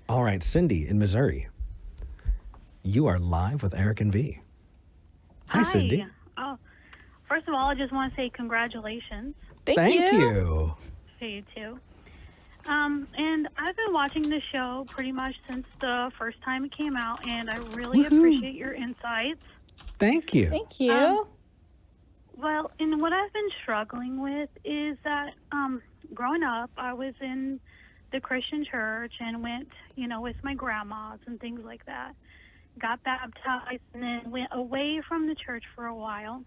[SPEAKER 1] All right, Cindy in Missouri. You are live with Eric and V. Hi, Cindy.
[SPEAKER 5] Oh, first of all, I just want to say congratulations.
[SPEAKER 2] Thank
[SPEAKER 1] you.
[SPEAKER 5] To you too. And I've been watching the show pretty much since the first time it came out, and I really appreciate your insights.
[SPEAKER 1] Thank you.
[SPEAKER 2] Thank you.
[SPEAKER 5] Well, and what I've been struggling with is that growing up, I was in the Christian church and went, with my grandmas and things like that. Got baptized and then went away from the church for a while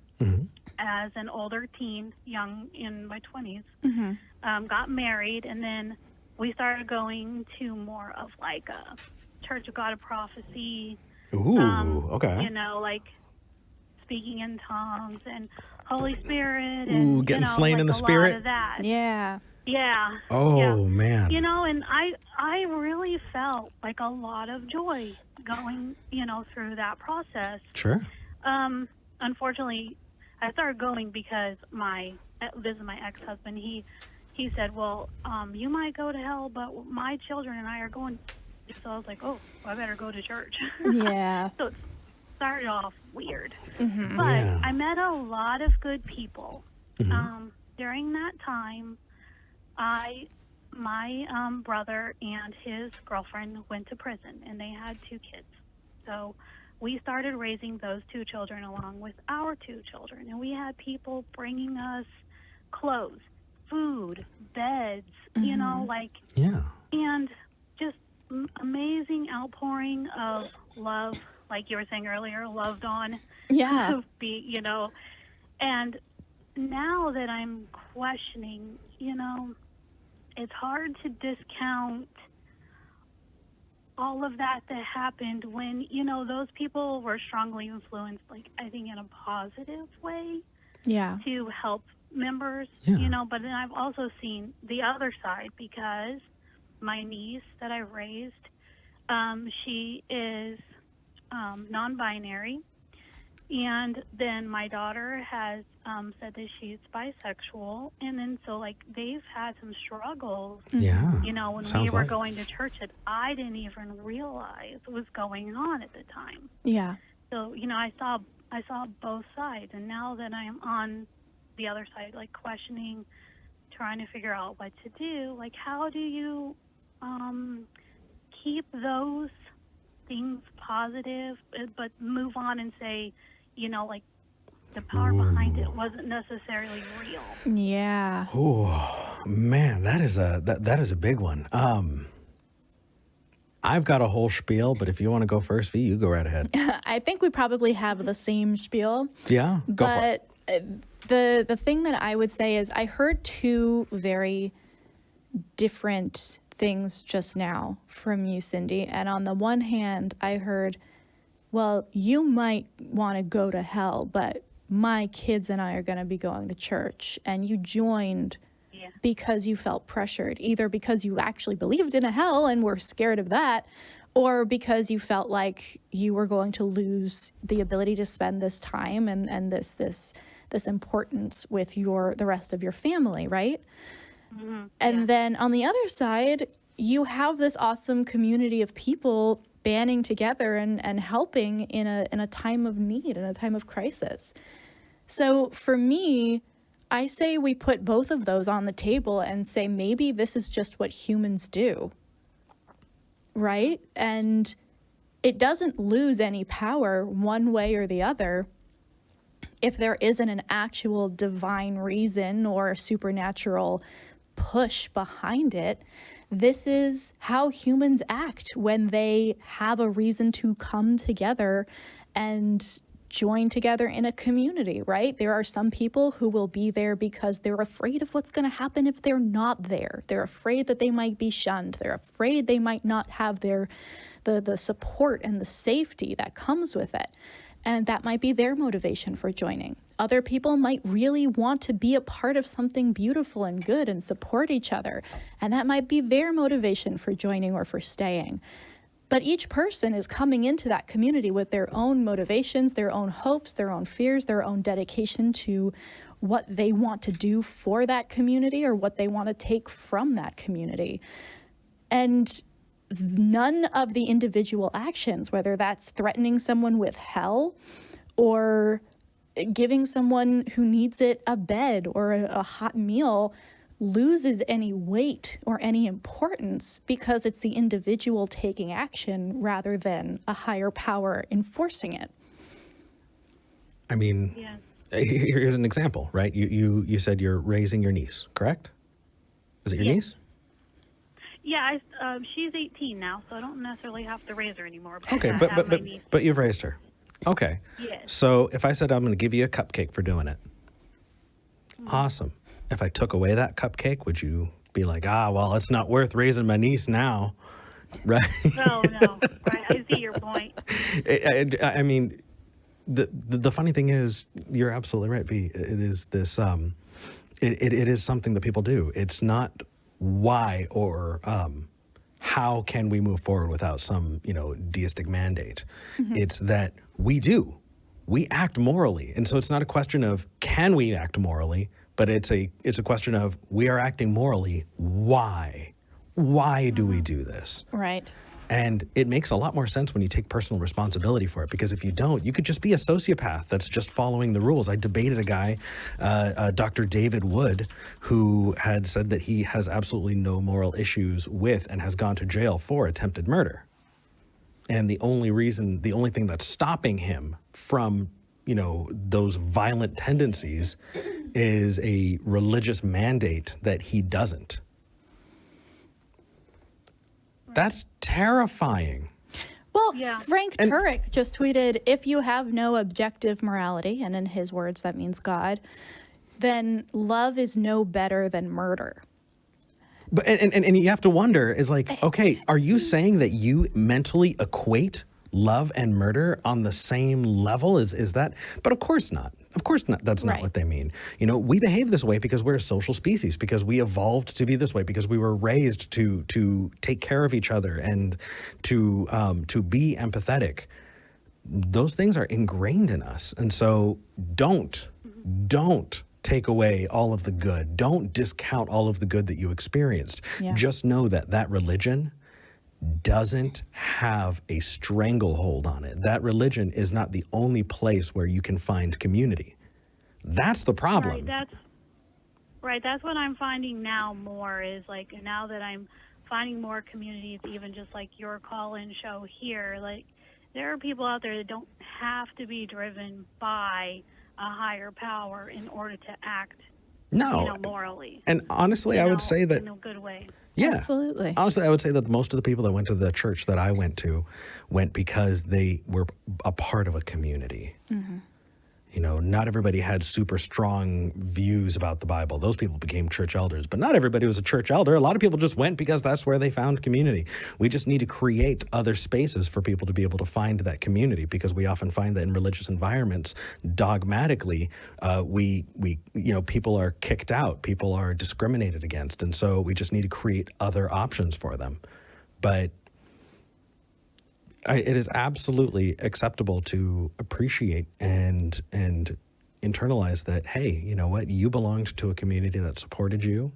[SPEAKER 5] as an older teen, young in my 20s. Got married, and then we started going to more of like a Church of God of Prophecy.
[SPEAKER 1] Ooh, okay.
[SPEAKER 5] Speaking in tongues and Holy Spirit. And,
[SPEAKER 1] getting slain in the Spirit.
[SPEAKER 5] Lot of that.
[SPEAKER 2] Yeah.
[SPEAKER 5] Yeah.
[SPEAKER 1] Oh,
[SPEAKER 5] yeah.
[SPEAKER 1] man.
[SPEAKER 5] And I really felt like a lot of joy going, through that process.
[SPEAKER 1] Sure.
[SPEAKER 5] Unfortunately, I started going because this is my ex-husband. He said, well, you might go to hell, but my children and I are going. So I was like, oh, well, I better go to church.
[SPEAKER 2] Yeah.
[SPEAKER 5] So it started off weird.
[SPEAKER 2] Mm-hmm.
[SPEAKER 5] But
[SPEAKER 1] Yeah.
[SPEAKER 5] I met a lot of good people. During that time, I my brother and his girlfriend went to prison, and they had 2 kids. So we started raising those 2 children along with our 2 children, and we had people bringing us clothes, food, beds, you know, like, and just amazing outpouring of love, like you were saying earlier, loved on.
[SPEAKER 2] Yeah.
[SPEAKER 5] You know, and now that I'm questioning, you know, it's hard to discount all of that happened when, you know, those people were strongly influenced, like, I think in a positive way to help members, you know, but then I've also seen the other side, because my niece that I raised, she is non-binary, and then my daughter has said that she's bisexual, and then so, like, they've had some struggles, you know, when we were going to church that I didn't even realize was going on at the time. Yeah. So, you know, I saw both sides, and now that I'm on the other side, like, questioning, trying to figure out what to do, like, how do you keep those things positive, but move on and say, you know, like, the power behind it wasn't necessarily real.
[SPEAKER 2] Yeah.
[SPEAKER 1] Oh man, that is a big one. I've got a whole spiel, but if you want to go first, V, you go right ahead.
[SPEAKER 2] I think we probably have the same spiel.
[SPEAKER 1] Yeah, go for it.
[SPEAKER 2] The thing that I would say is I heard 2 very different things just now from you, Cindy. And on the one hand, I heard, well, you might want to go to hell, but my kids and I are going to be going to church. And you joined because you felt pressured, either because you actually believed in a hell and were scared of that, or because you felt like you were going to lose the ability to spend this time and this importance with the rest of your family, right? Mm-hmm. And then on the other side, you have this awesome community of people banding together and helping in a time of need, in a time of crisis. So for me, I say we put both of those on the table and say, maybe this is just what humans do, right? And it doesn't lose any power one way or the other if there isn't an actual divine reason or a supernatural push behind it. This is how humans act when they have a reason to come together and join together in a community, right? There are some people who will be there because they're afraid of what's going to happen if they're not there. They're afraid that they might be shunned. They're afraid they might not have the support and the safety that comes with it. And that might be their motivation for joining. Other people might really want to be a part of something beautiful and good and support each other. And that might be their motivation for joining or for staying. But each person is coming into that community with their own motivations, their own hopes, their own fears, their own dedication to what they want to do for that community or what they want to take from that community. And none of the individual actions, whether that's threatening someone with hell or giving someone who needs it a bed or a hot meal, loses any weight or any importance because it's the individual taking action rather than a higher power enforcing it.
[SPEAKER 1] I mean, here's an example, right? You said you're raising your niece, correct? Is it your niece?
[SPEAKER 5] Yeah, she's 18 now, so I don't necessarily have to raise her anymore.
[SPEAKER 1] Okay, but you've raised her. Okay.
[SPEAKER 5] Yes.
[SPEAKER 1] So if I said I'm going to give you a cupcake for doing it, awesome. If I took away that cupcake, would you be like, well, it's not worth raising my niece now, right?
[SPEAKER 5] No. Right, I see your point.
[SPEAKER 1] I mean, the funny thing is, you're absolutely right, V. It is this. It is something that people do. It's not why or how can we move forward without some deistic mandate. Mm-hmm. It's that we act morally, and so it's not a question of can we act morally, but it's a question of we are acting morally. Why do we do this?
[SPEAKER 2] Right.
[SPEAKER 1] And it makes a lot more sense when you take personal responsibility for it, because if you don't, you could just be a sociopath that's just following the rules. I debated a guy, Dr. David Wood, who had said that he has absolutely no moral issues with and has gone to jail for attempted murder. And the only thing that's stopping him from, those violent tendencies is a religious mandate that he doesn't. That's terrifying.
[SPEAKER 2] Well,
[SPEAKER 5] Yeah.
[SPEAKER 2] Frank Turek just tweeted, if you have no objective morality, and in his words, that means God, then love is no better than murder.
[SPEAKER 1] But and you have to wonder, is like, okay, are you saying that you mentally equate love and murder on the same level? Is that? But of course not. Of course not. That's not
[SPEAKER 2] Right.
[SPEAKER 1] what they mean. We behave this way because we're a social species, because we evolved to be this way, because we were raised to take care of each other and to be empathetic. Those things are ingrained in us, and so don't take away all of the good. Don't discount all of the good that you experienced.
[SPEAKER 2] Yeah.
[SPEAKER 1] Just know that religion doesn't have a stranglehold on it. That religion is not the only place where you can find community. That's the problem.
[SPEAKER 5] Right. That's what I'm finding now more is like now that I'm finding more communities, even just like your call-in show here, like there are people out there that don't have to be driven by a higher power in order to act morally.
[SPEAKER 1] And honestly, I would say that
[SPEAKER 5] in a good way.
[SPEAKER 1] Yeah.
[SPEAKER 2] Absolutely.
[SPEAKER 1] Honestly, I would say that most of the people that went to the church that I went to went because they were a part of a community. Mm-hmm. Not everybody had super strong views about the Bible. Those people became church elders, but not everybody was a church elder. A lot of people just went because that's where they found community. We just need to create other spaces for people to be able to find that community, because we often find that in religious environments, dogmatically, people are kicked out, people are discriminated against, and so we just need to create other options for them. But it is absolutely acceptable to appreciate and internalize that, hey, you know what? You belonged to a community that supported you,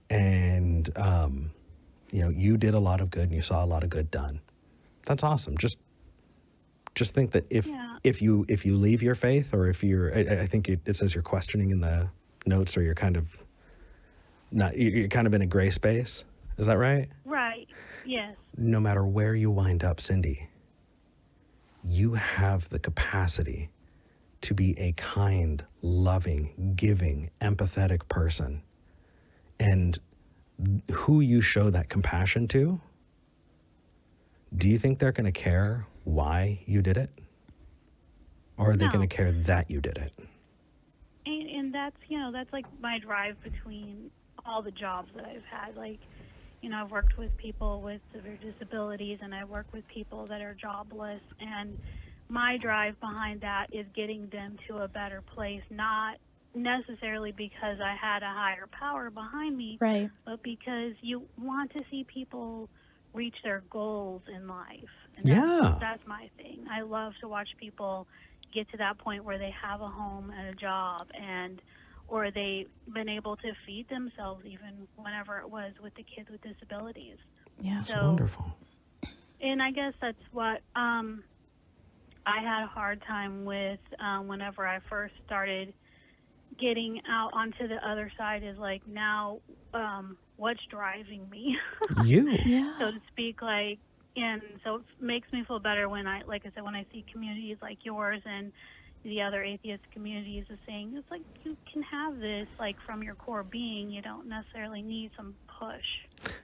[SPEAKER 1] and you did a lot of good and you saw a lot of good done. That's awesome. Just think that if you leave your faith, or if you're, I think it says you're questioning in the notes, or you're kind of in a gray space. Is that right?
[SPEAKER 5] Right. Yes.
[SPEAKER 1] No matter where you wind up, Cindy, you have the capacity to be a kind, loving, giving, empathetic person. And who you show that compassion to, do you think they're going to care why you did it? Or are they going to care that you did it?
[SPEAKER 5] And that's like my drive between all the jobs that I've had. Like, I've worked with people with severe disabilities, and I work with people that are jobless. And my drive behind that is getting them to a better place, not necessarily because I had a higher power behind me,
[SPEAKER 2] right,
[SPEAKER 5] but because you want to see people reach their goals in life. And that's my thing. I love to watch people get to that point where they have a home and a job, or they've been able to feed themselves, even whenever it was with the kids with disabilities.
[SPEAKER 2] Yeah,
[SPEAKER 1] that's wonderful.
[SPEAKER 5] And I guess that's what I had a hard time with whenever I first started getting out onto the other side, is like now what's driving me, so to speak, and so it makes me feel better when when I see communities like yours and the other atheist communities is saying, it's like you can have this from your core being. You don't necessarily need some push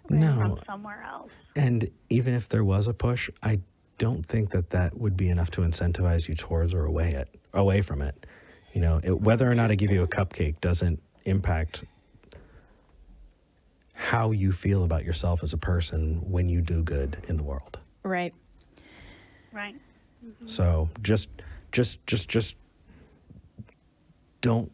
[SPEAKER 5] from somewhere else.
[SPEAKER 1] And even if there was a push, I don't think that would be enough to incentivize you towards or away from it. Whether or not I give you a cupcake doesn't impact how you feel about yourself as a person when you do good in the world.
[SPEAKER 2] Right.
[SPEAKER 5] Right. Mm-hmm.
[SPEAKER 1] So just don't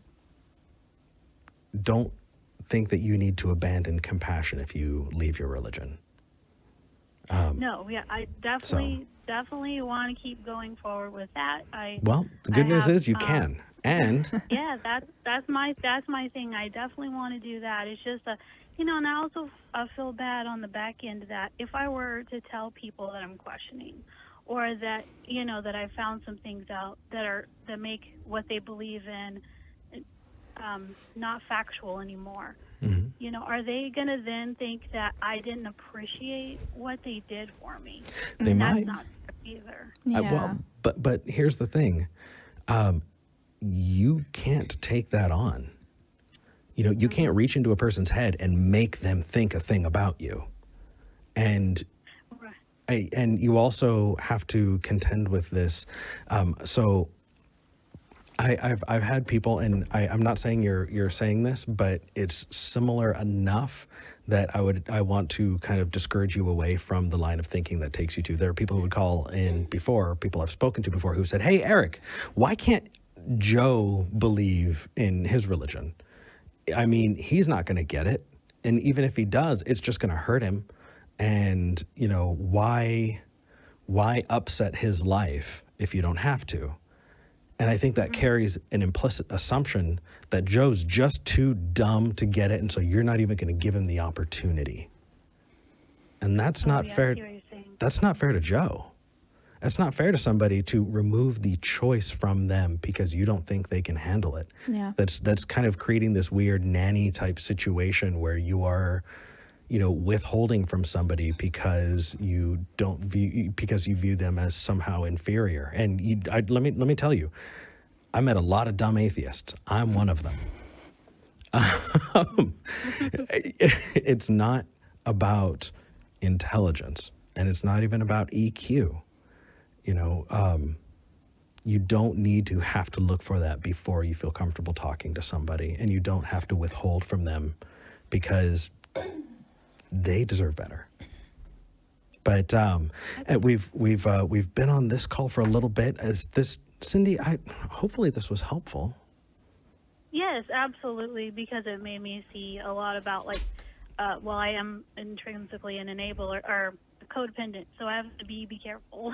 [SPEAKER 1] think that you need to abandon compassion if you leave your religion.
[SPEAKER 5] I definitely want to keep going forward with that.
[SPEAKER 1] The good news is you can. And
[SPEAKER 5] that's my thing. I definitely want to do that. It's just And I also feel bad on the back end that if I were to tell people that I'm questioning, or that that I found some things out that make what they believe in not factual anymore.
[SPEAKER 1] Mm-hmm.
[SPEAKER 5] Are they gonna then think that I didn't appreciate what they did for me?
[SPEAKER 1] They might.
[SPEAKER 5] That's not fair either.
[SPEAKER 2] Yeah.
[SPEAKER 1] But here's the thing, you can't take that on. You can't reach into a person's head and make them think a thing about you. And and you also have to contend with this. So I've had people, and I'm not saying you're saying this, but it's similar enough that I want to kind of discourage you away from the line of thinking that takes you to. There are people who would call in before, people I've spoken to before, who said, "Hey, Eric, why can't Joe believe in his religion? I mean, he's not going to get it. And even if he does, it's just going to hurt him. And, why upset his life if you don't have to?" And I think that carries an implicit assumption that Joe's just too dumb to get it. And so you're not even going to give him the opportunity. And that's not fair.
[SPEAKER 5] I see what you're saying.
[SPEAKER 1] That's not fair to Joe. It's not fair to somebody to remove the choice from them because you don't think they can handle it.
[SPEAKER 2] Yeah.
[SPEAKER 1] That's kind of creating this weird nanny type situation where you are, withholding from somebody because you view them as somehow inferior. And let me tell you, I met a lot of dumb atheists. I'm one of them. It's not about intelligence, and it's not even about EQ. You don't need to have to look for that before you feel comfortable talking to somebody, and you don't have to withhold from them because they deserve better. But we've been on this call for a little bit. Cindy, hopefully this was helpful.
[SPEAKER 5] Yes, absolutely, because it made me see a lot about I am intrinsically an enabler or codependent, so I have to be careful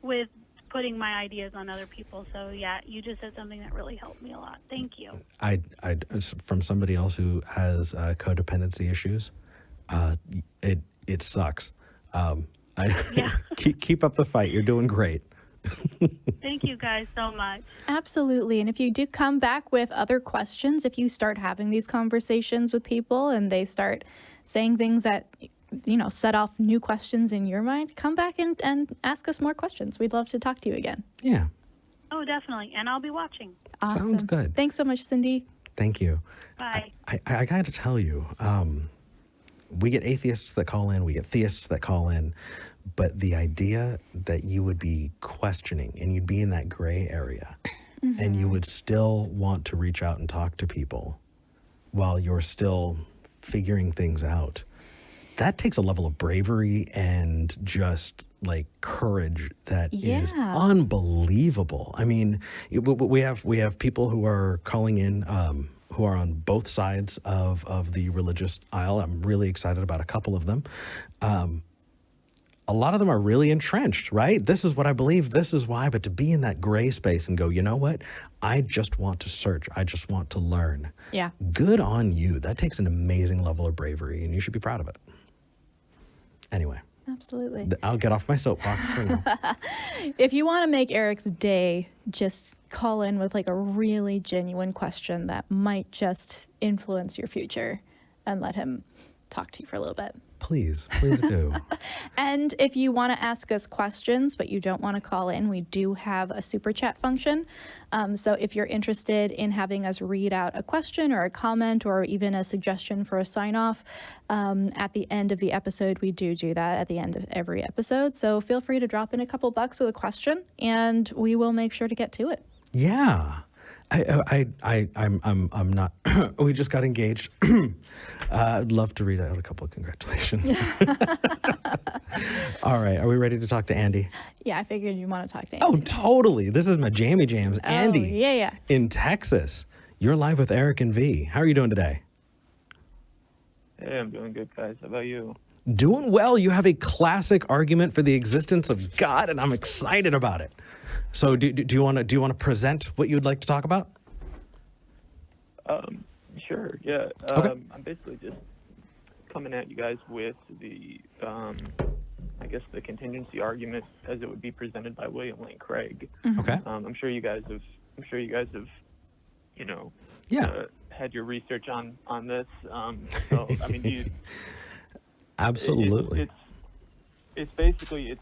[SPEAKER 5] with putting my ideas on other people. So yeah, you just said something that really helped me a lot. Thank you. I
[SPEAKER 1] from somebody else who has codependency issues, it sucks. Keep up the fight. You're doing great.
[SPEAKER 5] Thank you guys so much.
[SPEAKER 2] Absolutely. And if you do come back with other questions, if you start having these conversations with people and they start saying things that set off new questions in your mind, come back and ask us more questions. We'd love to talk to you again.
[SPEAKER 1] Yeah.
[SPEAKER 5] Oh, definitely. And I'll be watching.
[SPEAKER 2] Awesome.
[SPEAKER 1] Sounds good.
[SPEAKER 2] Thanks so much, Cindy.
[SPEAKER 1] Thank you.
[SPEAKER 5] Bye.
[SPEAKER 1] I got to tell you, we get atheists that call in, we get theists that call in, but the idea that you would be questioning and you'd be in that gray area and you would still want to reach out and talk to people while you're still figuring things out, that takes a level of bravery and just courage that is unbelievable. I mean, we have people who are calling in who are on both sides of the religious aisle. I'm really excited about a couple of them. A lot of them are really entrenched, right? This is what I believe. This is why. But to be in that gray space and go, you know what? I just want to search. I just want to learn.
[SPEAKER 2] Yeah.
[SPEAKER 1] Good on you. That takes an amazing level of bravery, and you should be proud of it. Anyway.
[SPEAKER 2] Absolutely.
[SPEAKER 1] I'll get off my soapbox for now.
[SPEAKER 2] If you want to make Eric's day, just call in with a really genuine question that might just influence your future and let him talk to you for a little bit.
[SPEAKER 1] Please do.
[SPEAKER 2] And if you want to ask us questions, but you don't want to call in, we do have a super chat function. So if you're interested in having us read out a question or a comment or even a suggestion for a sign off at the end of the episode, we do that at the end of every episode. So feel free to drop in a couple bucks with a question and we will make sure to get to it.
[SPEAKER 1] Yeah. I'm not, we just got engaged. I'd love to read out a couple of congratulations. All right. Are we ready to talk to Andy?
[SPEAKER 2] Yeah, I figured you want to talk to Andy.
[SPEAKER 1] Oh, totally. This is my Jammy Jams. Andy.
[SPEAKER 2] Yeah.
[SPEAKER 1] In Texas. You're live with Eric and V. How are you doing today?
[SPEAKER 6] Hey, I'm doing good, guys. How about you?
[SPEAKER 1] Doing well. You have a classic argument for the existence of God, and I'm excited about it. So do you want to present what you would like to talk about?
[SPEAKER 6] Sure, yeah.
[SPEAKER 1] Okay.
[SPEAKER 6] I'm basically just coming at you guys with the, I guess, the contingency argument as it would be presented by William Lane Craig.
[SPEAKER 1] Okay.
[SPEAKER 6] I'm sure you guys have, had your research on this. So I mean,
[SPEAKER 1] Absolutely.
[SPEAKER 6] It's basically it's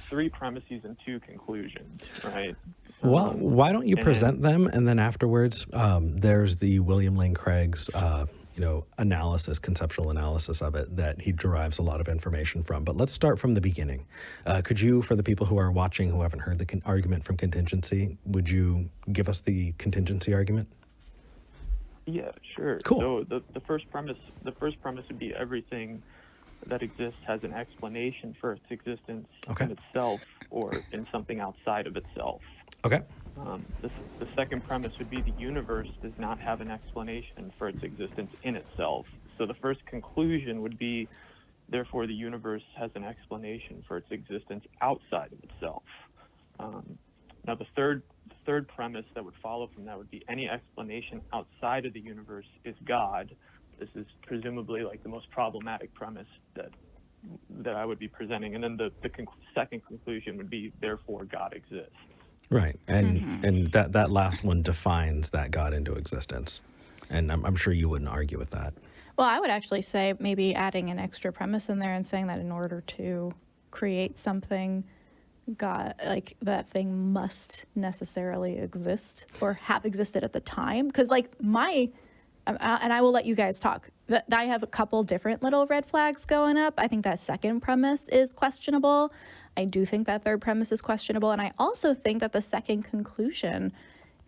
[SPEAKER 6] three premises and two conclusions, right?
[SPEAKER 1] Well, why don't you present them, and then afterwards, there's the William Lane Craig's, analysis, conceptual analysis of it that he derives a lot of information from. But let's start from the beginning. Could you, for the people who are watching who haven't heard the argument from contingency, would you give us the contingency argument?
[SPEAKER 6] Yeah, sure.
[SPEAKER 1] Cool.
[SPEAKER 6] So the first premise would be everything that exists has an explanation for its existence in itself or in something outside of itself.
[SPEAKER 1] Okay.
[SPEAKER 6] The second premise would be the universe does not have an explanation for its existence in itself. So the first conclusion would be, therefore, the universe has an explanation for its existence outside of itself. Now, the third premise that would follow from that would be any explanation outside of the universe is God. This is presumably like the most problematic premise that I would be presenting. And then the second conclusion would be, therefore, God exists.
[SPEAKER 1] Right. And that last one defines that God into existence. And I'm sure you wouldn't argue with that.
[SPEAKER 2] Well, I would actually say maybe adding an extra premise in there and saying that in order to create something, God, like that thing must necessarily exist or have existed at the time. Because like and I will let you guys talk. I have a couple different little red flags going up. I think that second premise is questionable. I do think that third premise is questionable. And I also think that the second conclusion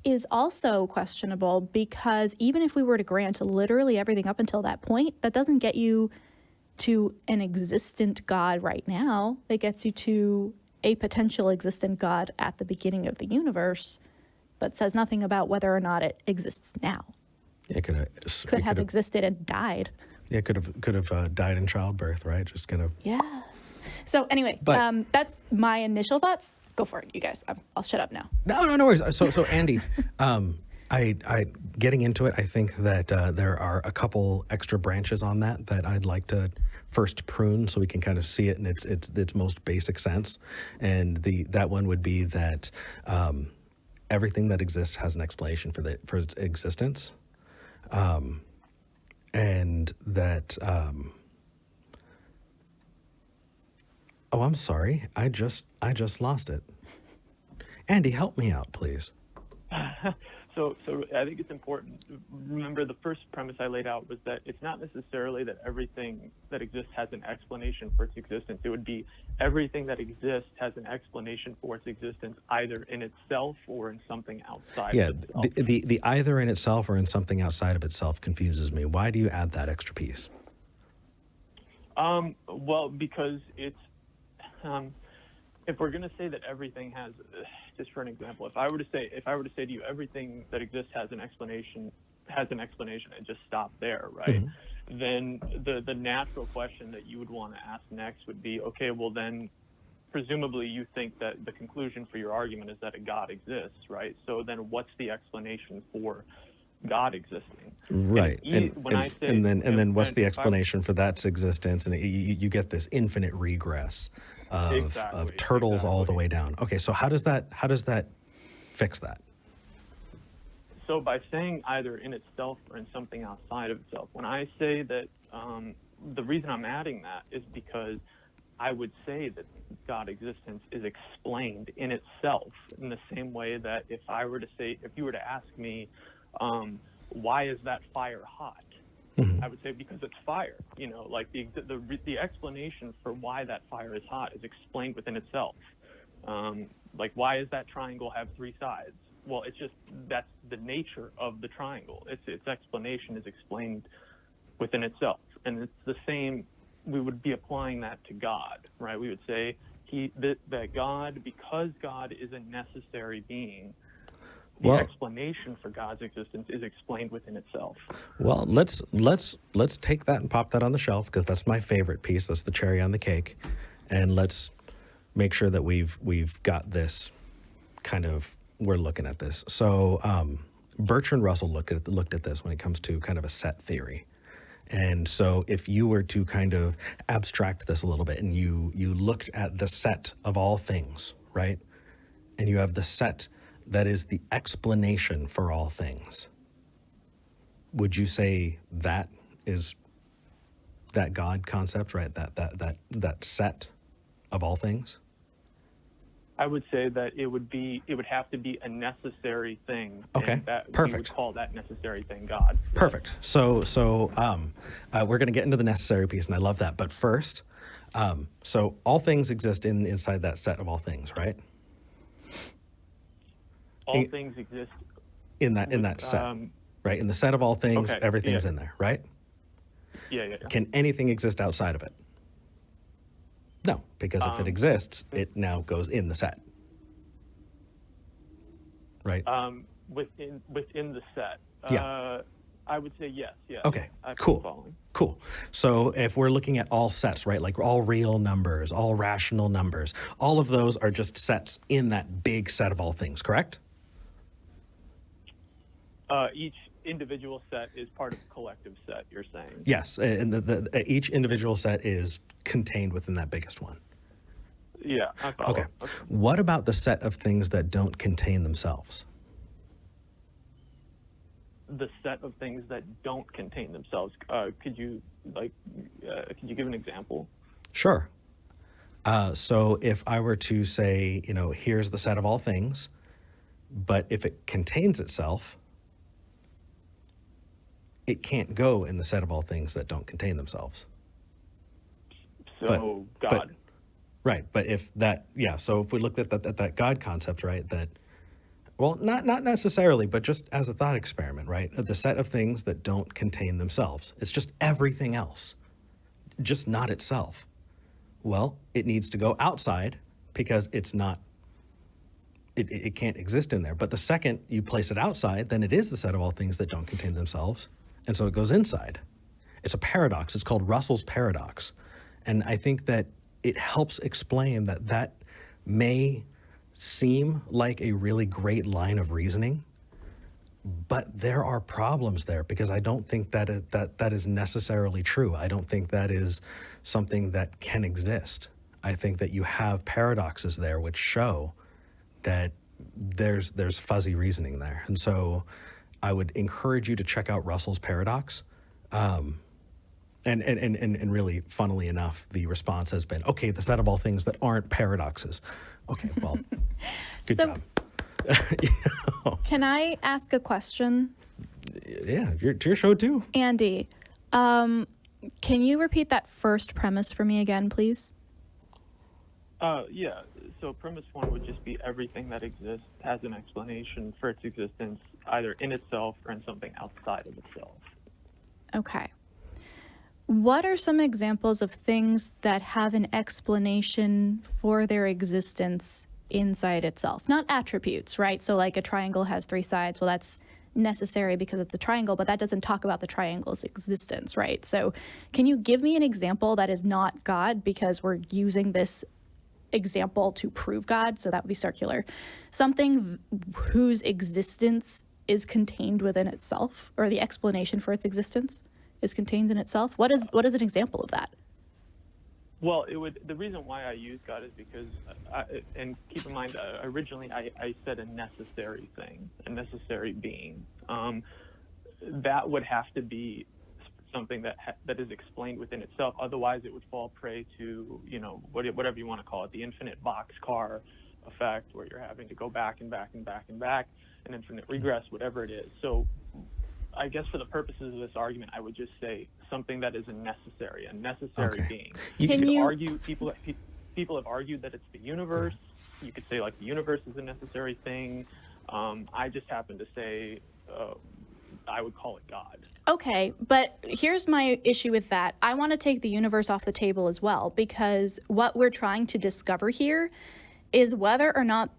[SPEAKER 2] is also questionable, because even if we were to grant literally everything up until that point, that doesn't get you to an existent God right now. It gets you to a potential existent God at the beginning of the universe, but says nothing about whether or not it exists now.
[SPEAKER 1] It could have
[SPEAKER 2] existed and died.
[SPEAKER 1] Yeah, could have died in childbirth, right? Just kind of.
[SPEAKER 2] Yeah. So anyway, that's my initial thoughts. Go for it, you guys. I'll shut up now.
[SPEAKER 1] No worries. So Andy, I getting into it, I think that there are a couple extra branches on that I'd like to first prune so we can kind of see it in its most basic sense. And that one would be that everything that exists has an explanation for its existence. And that, I'm sorry. I just lost it. Andy, help me out, please.
[SPEAKER 6] So I think it's important. Remember, the first premise I laid out was that it's not necessarily that everything that exists has an explanation for its existence. It would be everything that exists has an explanation for its existence either in itself or in something outside of itself.
[SPEAKER 1] The either in itself or in something outside of itself confuses me. Why do you add that extra piece?
[SPEAKER 6] Well, because it's if we're going to say that everything has, just for an example, if I were to say to you everything that exists has an explanation, and just stop there, right? Mm-hmm. Then the natural question that you would want to ask next would be, okay, well then, presumably you think that the conclusion for your argument is that a God exists, right? So then, what's the explanation for God existing?
[SPEAKER 1] Right. And then what's the explanation for that's existence? And you get this infinite regress of turtles all the way down. Okay, so how does that fix that?
[SPEAKER 6] So by saying either in itself or in something outside of itself. When I say that, the reason I'm adding that is because I would say that God existence is explained in itself in the same way that if you were to ask me, why is that fire hot? Mm-hmm. I would say because it's fire. You know, like the explanation for why that fire is hot is explained within itself. Like, why does that triangle have three sides? Well, it's just that's the nature of the triangle. Its explanation is explained within itself, and it's the same. We would be applying that to God, right? We would say that God, because God is a necessary being, the explanation for God's existence is explained within itself.
[SPEAKER 1] Well, let's take that and pop that on the shelf, because that's my favorite piece. That's the cherry on the cake, and let's make sure that we've got this kind of. We're looking at this. So Bertrand Russell looked at this when it comes to kind of a set theory, And so if you were to kind of abstract this a little bit and you looked at the set of all things, right? And you have the set that is the explanation for all things. Would you say that is that God concept, right? That set of all things?
[SPEAKER 6] I would say that it would have to be a necessary thing.
[SPEAKER 1] Okay,
[SPEAKER 6] and that
[SPEAKER 1] perfect.
[SPEAKER 6] We would call that necessary thing God.
[SPEAKER 1] Perfect. So we're going to get into the necessary piece, and I love that. But first, so all things exist inside that set of all things, right?
[SPEAKER 6] All things exist
[SPEAKER 1] in that set, right? In the set of all things,
[SPEAKER 6] okay,
[SPEAKER 1] everything's
[SPEAKER 6] yeah.
[SPEAKER 1] in there, right?
[SPEAKER 6] Yeah.
[SPEAKER 1] Can anything exist outside of it? No, because if it exists, it now goes in the set, right?
[SPEAKER 6] Within the set.
[SPEAKER 1] Yeah.
[SPEAKER 6] I would say yes. Yeah.
[SPEAKER 1] Okay.
[SPEAKER 6] I'm
[SPEAKER 1] Cool.
[SPEAKER 6] following.
[SPEAKER 1] Cool. So if we're looking at all sets, right, like all real numbers, all rational numbers, all of those are just sets in that big set of all things, correct?
[SPEAKER 6] Each individual set is part of a collective set, you're saying?
[SPEAKER 1] Yes, and each individual set is contained within that biggest one.
[SPEAKER 6] Yeah, I follow.
[SPEAKER 1] Okay. What about the set of things that don't contain themselves?
[SPEAKER 6] The set of things that don't contain themselves. Could you give an example?
[SPEAKER 1] Sure. So if I were to say, here's the set of all things, but if it contains itself, it can't go in the set of all things that don't contain themselves.
[SPEAKER 6] So God.
[SPEAKER 1] Right, but if that, so if we look at that God concept, right, that, well, not necessarily, but just as a thought experiment, right, the set of things that don't contain themselves. It's just everything else, just not itself. Well, it needs to go outside because it's not, it can't exist in there. But the second you place it outside, then it is the set of all things that don't contain themselves. And so it goes inside. It's a paradox. It's called Russell's paradox. And I think that it helps explain that may seem like a really great line of reasoning, but there are problems there because I don't think that is necessarily true. I don't think that is something that can exist. I think that you have paradoxes there which show that there's fuzzy reasoning there. And so I would encourage you to check out Russell's paradox. And really, funnily enough, the response has been, okay, the set of all things that aren't paradoxes. Okay, well, good job.
[SPEAKER 2] Can I ask a question?
[SPEAKER 1] Yeah, to your show too.
[SPEAKER 2] Andy, can you repeat that first premise for me again, please?
[SPEAKER 6] Yeah. So premise one would just be everything that exists has an explanation for its existence, either in itself or in something outside of itself.
[SPEAKER 2] Okay. What are some examples of things that have an explanation for their existence inside itself? Not attributes, right? So like a triangle has three sides. Well, that's necessary because it's a triangle, but that doesn't talk about the triangle's existence, right? So can you give me an example that is not God, because we're using this example to prove God, so that would be circular. Something whose existence is contained within itself, or the explanation for its existence is contained in itself. What is an example of that?
[SPEAKER 6] Well, the reason why I use God is because, and keep in mind, originally I said a necessary thing, a necessary being. That would have to be something that is explained within itself. Otherwise, it would fall prey to, whatever you want to call it, the infinite boxcar effect, where you're having to go back and back and back and back, an infinite regress, whatever it is. So I guess for the purposes of this argument, I would just say something that is a necessary being. You could argue, people have argued that it's the universe. You could say like the universe is a necessary thing. I just happen to say I would call it God.
[SPEAKER 2] Okay, but here's my issue with that. I want to take the universe off the table as well, because what we're trying to discover here is whether or not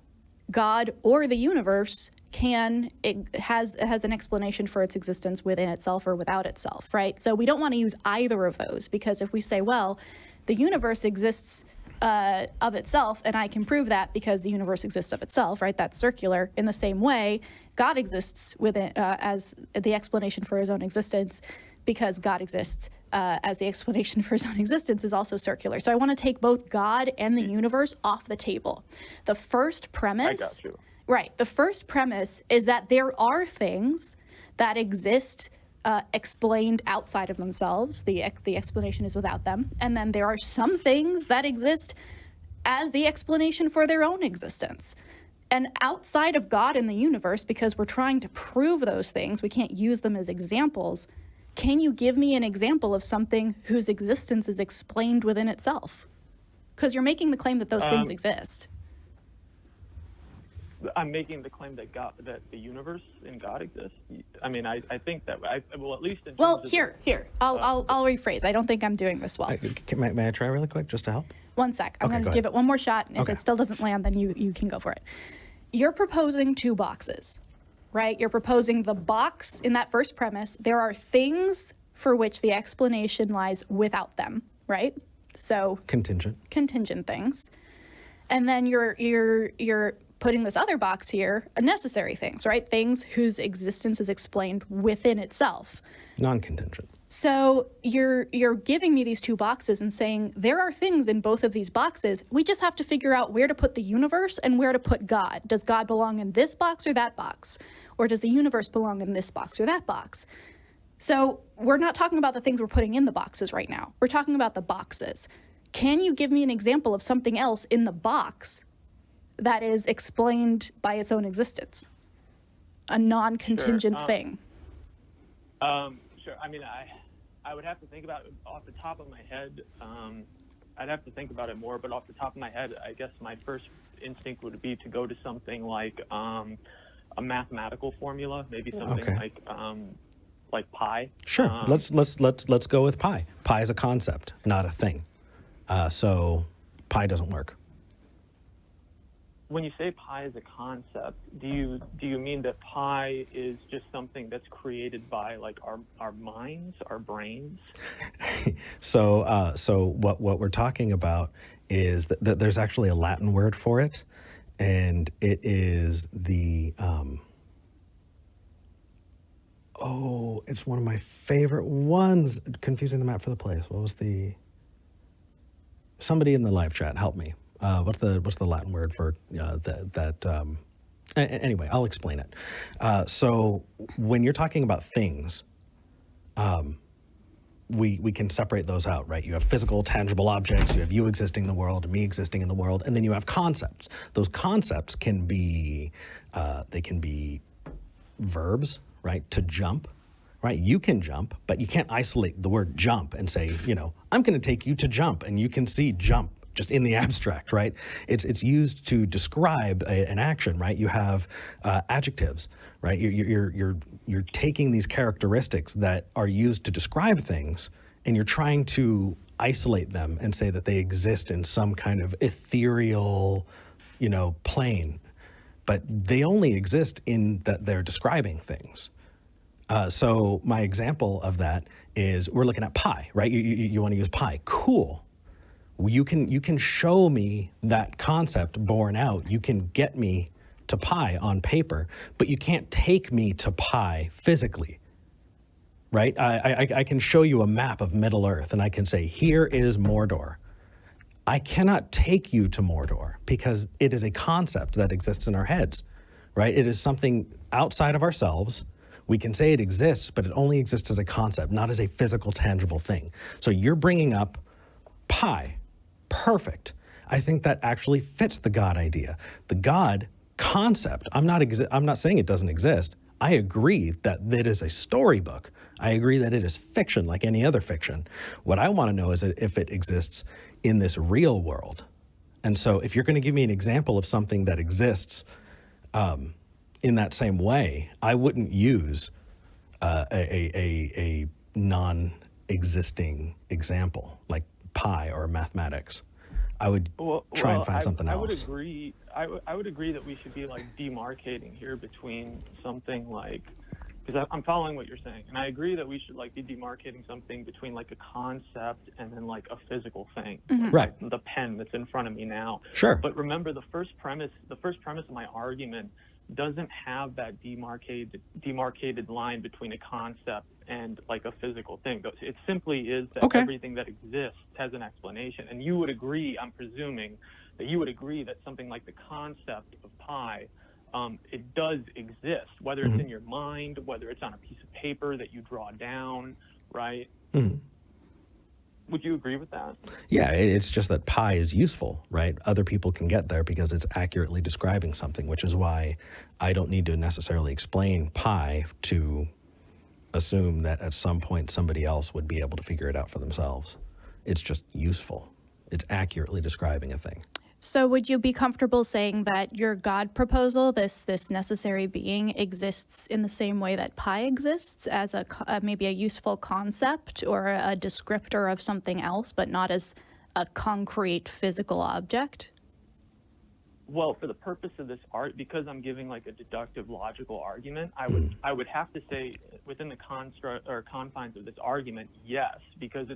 [SPEAKER 2] God or the universe has an explanation for its existence within itself or without itself, right? So we don't want to use either of those, because if we say, well, the universe exists of itself, and I can prove that because the universe exists of itself, right? That's circular. In the same way, God exists within as the explanation for his own existence, because God exists as the explanation for his own existence is also circular. So I want to take both God and the universe off the table. The first premise,
[SPEAKER 6] I got you.
[SPEAKER 2] Right, the first premise is that there are things that exist explained outside of themselves. The explanation is without them. And then there are some things that exist as the explanation for their own existence. And outside of God and the universe, because we're trying to prove those things, we can't use them as examples. Can you give me an example of something whose existence is explained within itself? Because you're making the claim that those things exist.
[SPEAKER 6] I'm making the claim that that the universe and God exist. I mean, I think that well, at least in terms of
[SPEAKER 2] here. I'll rephrase. I don't think I'm doing this well.
[SPEAKER 1] May I try really quick just to help?
[SPEAKER 2] One sec. I'm going to give it one more shot, and if it still doesn't land, then you can go for it. You're proposing two boxes, right? You're proposing the box in that first premise. There are things for which the explanation lies without them, right? So contingent things. And then you're putting this other box here, necessary things, right? Things whose existence is explained within itself.
[SPEAKER 1] Non-contingent.
[SPEAKER 2] So you're giving me these two boxes and saying there are things in both of these boxes. We just have to figure out where to put the universe and where to put God. Does God belong in this box or that box? Or does the universe belong in this box or that box? So we're not talking about the things we're putting in the boxes right now. We're talking about the boxes. Can you give me an example of something else in the box that is explained by its own existence? A non-contingent thing.
[SPEAKER 6] Sure. I mean, I would have to think about it off the top of my head. I'd have to think about it more, but off the top of my head, I guess my first instinct would be to go to something like a mathematical formula, maybe something like pi.
[SPEAKER 1] Sure. Let's go with pi. Pi is a concept, not a thing. So pi doesn't work.
[SPEAKER 6] When you say pi is a concept, do you mean that pi is just something that's created by like our minds, our brains?
[SPEAKER 1] So what we're talking about is that there's actually a Latin word for it, and it is the it's one of my favorite ones. Confusing the map for the place. What was somebody in the live chat help me? What's the Latin word for that? Anyway, I'll explain it. So when you're talking about things, we can separate those out, right? You have physical, tangible objects. You have you existing in the world, me existing in the world, and then you have concepts. Those concepts can be verbs, right? To jump. Right, you can jump, but you can't isolate the word jump and say, I'm going to take you to jump, and you can see jump just in the abstract, right? It's used to describe an action, right? You have adjectives, right? You're taking these characteristics that are used to describe things, and you're trying to isolate them and say that they exist in some kind of ethereal, plane, but they only exist in that they're describing things. So my example of that is we're looking at pi, right? You want to use pi. Cool. You can show me that concept borne out. You can get me to pi on paper, but you can't take me to pi physically, right? I can show you a map of Middle Earth, and I can say, here is Mordor. I cannot take you to Mordor because it is a concept that exists in our heads, right? It is something outside of ourselves. We can say it exists, but it only exists as a concept, not as a physical, tangible thing. So you're bringing up pi. Perfect. I think that actually fits the God idea. The God concept, I'm not saying it doesn't exist. I agree that it is a storybook. I agree that it is fiction like any other fiction. What I want to know is if it exists in this real world. And so if you're going to give me an example of something that exists in that same way, I wouldn't use a non-existing example like pi or mathematics. I would try and find something else.
[SPEAKER 6] I would agree that we should be like demarcating here between something like, because I'm following what you're saying, and I agree that we should like be demarcating something between like a concept and then like a physical thing,
[SPEAKER 1] right?
[SPEAKER 6] The pen that's in front of me now.
[SPEAKER 1] Sure.
[SPEAKER 6] But remember, the first premise of my argument doesn't have that demarcated line between a concept and like a physical thing. It simply is that everything that exists has an explanation. And you would agree, I'm presuming, that you would agree that something like the concept of pi, it does exist, whether it's in your mind, whether it's on a piece of paper that you draw down, right? Would you agree with that?
[SPEAKER 1] Yeah, it's just that pi is useful, right? Other people can get there because it's accurately describing something, which is why I don't need to necessarily explain pi to assume that at some point somebody else would be able to figure it out for themselves. It's just useful. It's accurately describing a thing.
[SPEAKER 2] So would you be comfortable saying that your God proposal, this necessary being, exists in the same way that pi exists, as maybe a useful concept or a descriptor of something else, but not as a concrete physical object?
[SPEAKER 6] Well, for the purpose of this art, because I'm giving like a deductive logical argument, I would have to say within the construct or confines of this argument, yes, because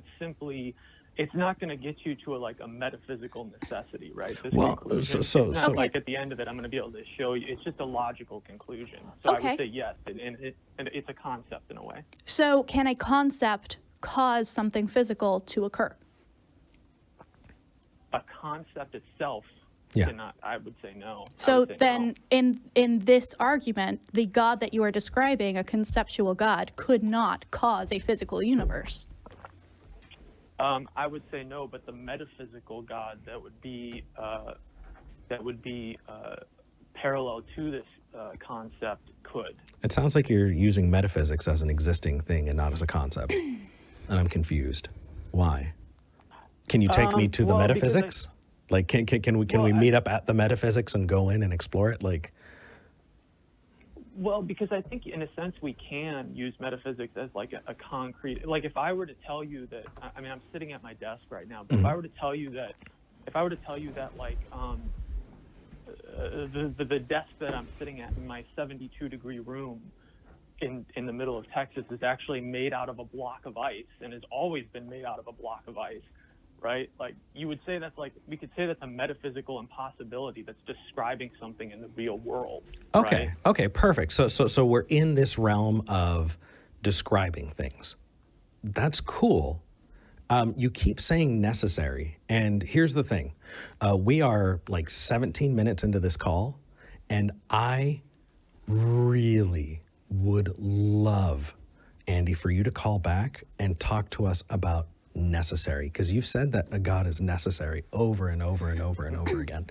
[SPEAKER 6] it's not going to get you to a metaphysical necessity, right? This conclusion, it's not like at the end of it, I'm going to be able to show you. It's just a logical conclusion. So I would say yes, and it's a concept in a way.
[SPEAKER 2] So can a concept cause something physical to occur?
[SPEAKER 6] A concept itself cannot. I would say no.
[SPEAKER 2] So then, no. in this argument, the God that you are describing, a conceptual God, could not cause a physical universe.
[SPEAKER 6] I would say no, but the metaphysical God that would be parallel to this concept could.
[SPEAKER 1] It sounds like you're using metaphysics as an existing thing and not as a concept, and I'm confused. Why? Can you take me to the metaphysics? Can we meet up at the metaphysics and go in and explore it?
[SPEAKER 6] Well, because I think in a sense we can use metaphysics as like a concrete, like if I were to tell you that, I mean, I'm sitting at my desk right now, but if I were to tell you that like the desk that I'm sitting at in my 72-degree room in the middle of Texas is actually made out of a block of ice and has always been made out of a block of ice, right? Like you would say we could say that's a metaphysical impossibility that's describing something in the real world.
[SPEAKER 1] Okay.
[SPEAKER 6] Right?
[SPEAKER 1] Okay, perfect. So we're in this realm of describing things. That's cool. You keep saying necessary. And here's the thing. We are like 17 minutes into this call, and I really would love, Andy, for you to call back and talk to us about necessary, because you've said that a God is necessary over and over and over and over again.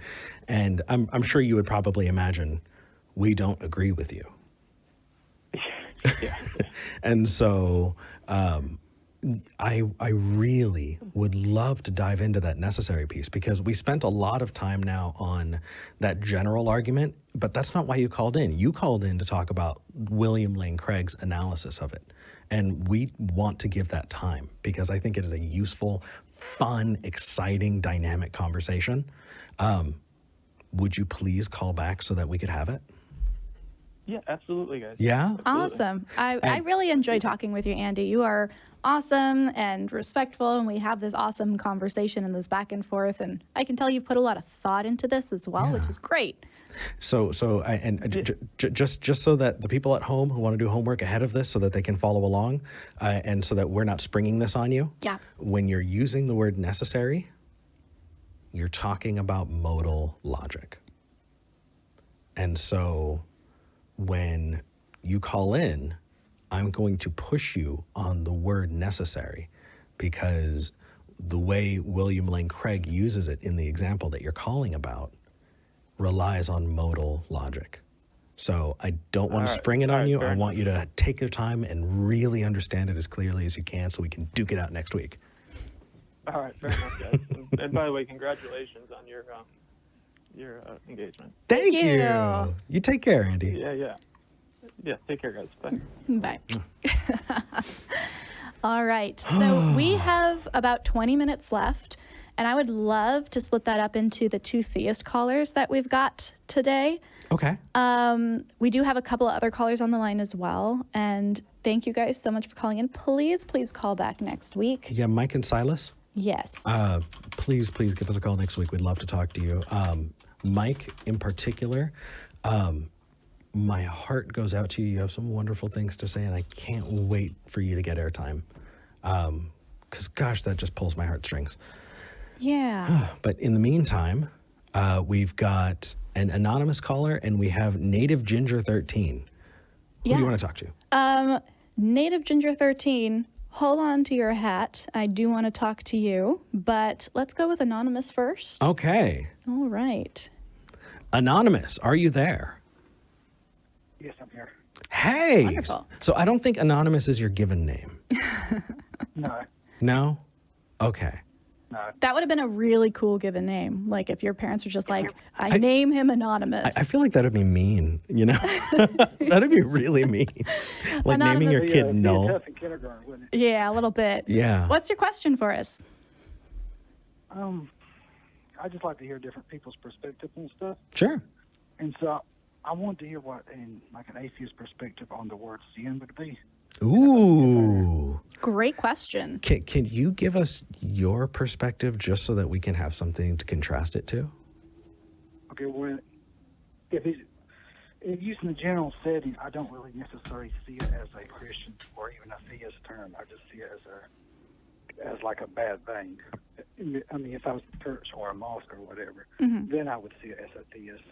[SPEAKER 1] And I'm sure you would probably imagine we don't agree with you.
[SPEAKER 6] Yeah.
[SPEAKER 1] And so I really would love to dive into that necessary piece, because we spent a lot of time now on that general argument, but that's not why you called in. You called in to talk about William Lane Craig's analysis of it. And we want to give that time because I think it is a useful, fun, exciting, dynamic conversation. Would you please call back so that we could have it?
[SPEAKER 6] Yeah, absolutely, guys.
[SPEAKER 1] Yeah?
[SPEAKER 6] Absolutely.
[SPEAKER 2] Awesome. I really enjoy talking with you, Andy. You are awesome and respectful, and we have this awesome conversation and this back and forth. And I can tell you've put a lot of thought into this as well, which is great.
[SPEAKER 1] So just so that the people at home who want to do homework ahead of this so that they can follow along and so that we're not springing this on you.
[SPEAKER 2] Yeah.
[SPEAKER 1] When you're using the word necessary, you're talking about modal logic. And so when you call in, I'm going to push you on the word necessary, because the way William Lane Craig uses it in the example that you're calling about relies on modal logic. So I don't want to spring it on you. I want you to take your time and really understand it as clearly as you can so we can duke it out next week.
[SPEAKER 6] All right, fair enough, guys. And by the way, congratulations on your engagement.
[SPEAKER 1] Thank you. You take care, Andy.
[SPEAKER 6] Yeah, take care, guys. Bye.
[SPEAKER 2] Bye. All right. So we have about 20 minutes left, and I would love to split that up into the two theist callers that we've got today.
[SPEAKER 1] Okay.
[SPEAKER 2] We do have a couple of other callers on the line as well, and thank you guys so much for calling in. Please call back next week.
[SPEAKER 1] Yeah, Mike and Silas?
[SPEAKER 2] Yes.
[SPEAKER 1] Please give us a call next week. We'd love to talk to you. Mike, in particular, my heart goes out to you. You have some wonderful things to say, and I can't wait for you to get airtime. Because, gosh, that just pulls my heartstrings.
[SPEAKER 2] Yeah.
[SPEAKER 1] But in the meantime, we've got an anonymous caller, and we have Native Ginger 13. Who do you want to talk to?
[SPEAKER 2] Native Ginger 13, hold on to your hat. I do want to talk to you, but let's go with Anonymous first.
[SPEAKER 1] Okay.
[SPEAKER 2] All right.
[SPEAKER 1] Anonymous, are you there?
[SPEAKER 7] Yes, I'm here.
[SPEAKER 1] Hey.
[SPEAKER 2] Wonderful.
[SPEAKER 1] So I don't think Anonymous is your given name.
[SPEAKER 7] No,
[SPEAKER 1] No? Okay.
[SPEAKER 7] no.
[SPEAKER 2] That would have been a really cool given name. Like if your parents were just like, I name him Anonymous.
[SPEAKER 1] I feel like that'd be mean, you know? That'd be really mean. Like naming your
[SPEAKER 2] Anonymous.
[SPEAKER 1] kid
[SPEAKER 7] It'd be
[SPEAKER 1] Null.
[SPEAKER 7] tough in kindergarten, wouldn't it?
[SPEAKER 2] Yeah, a little bit.
[SPEAKER 1] Yeah.
[SPEAKER 2] What's your question for us?
[SPEAKER 7] I just like to hear different people's perspective and stuff.
[SPEAKER 1] Sure.
[SPEAKER 7] And so I wanted to hear what, in like an atheist perspective, on the word sin would be.
[SPEAKER 1] Ooh.
[SPEAKER 2] Great question.
[SPEAKER 1] Can you give us your perspective just so that we can have something to contrast it to?
[SPEAKER 7] Okay, well, if it's using the general setting, I don't really necessarily see it as a Christian or even a theist term. I just see it as like a bad thing. I mean, if I was a church or a mosque or whatever, then I would see it as a theist.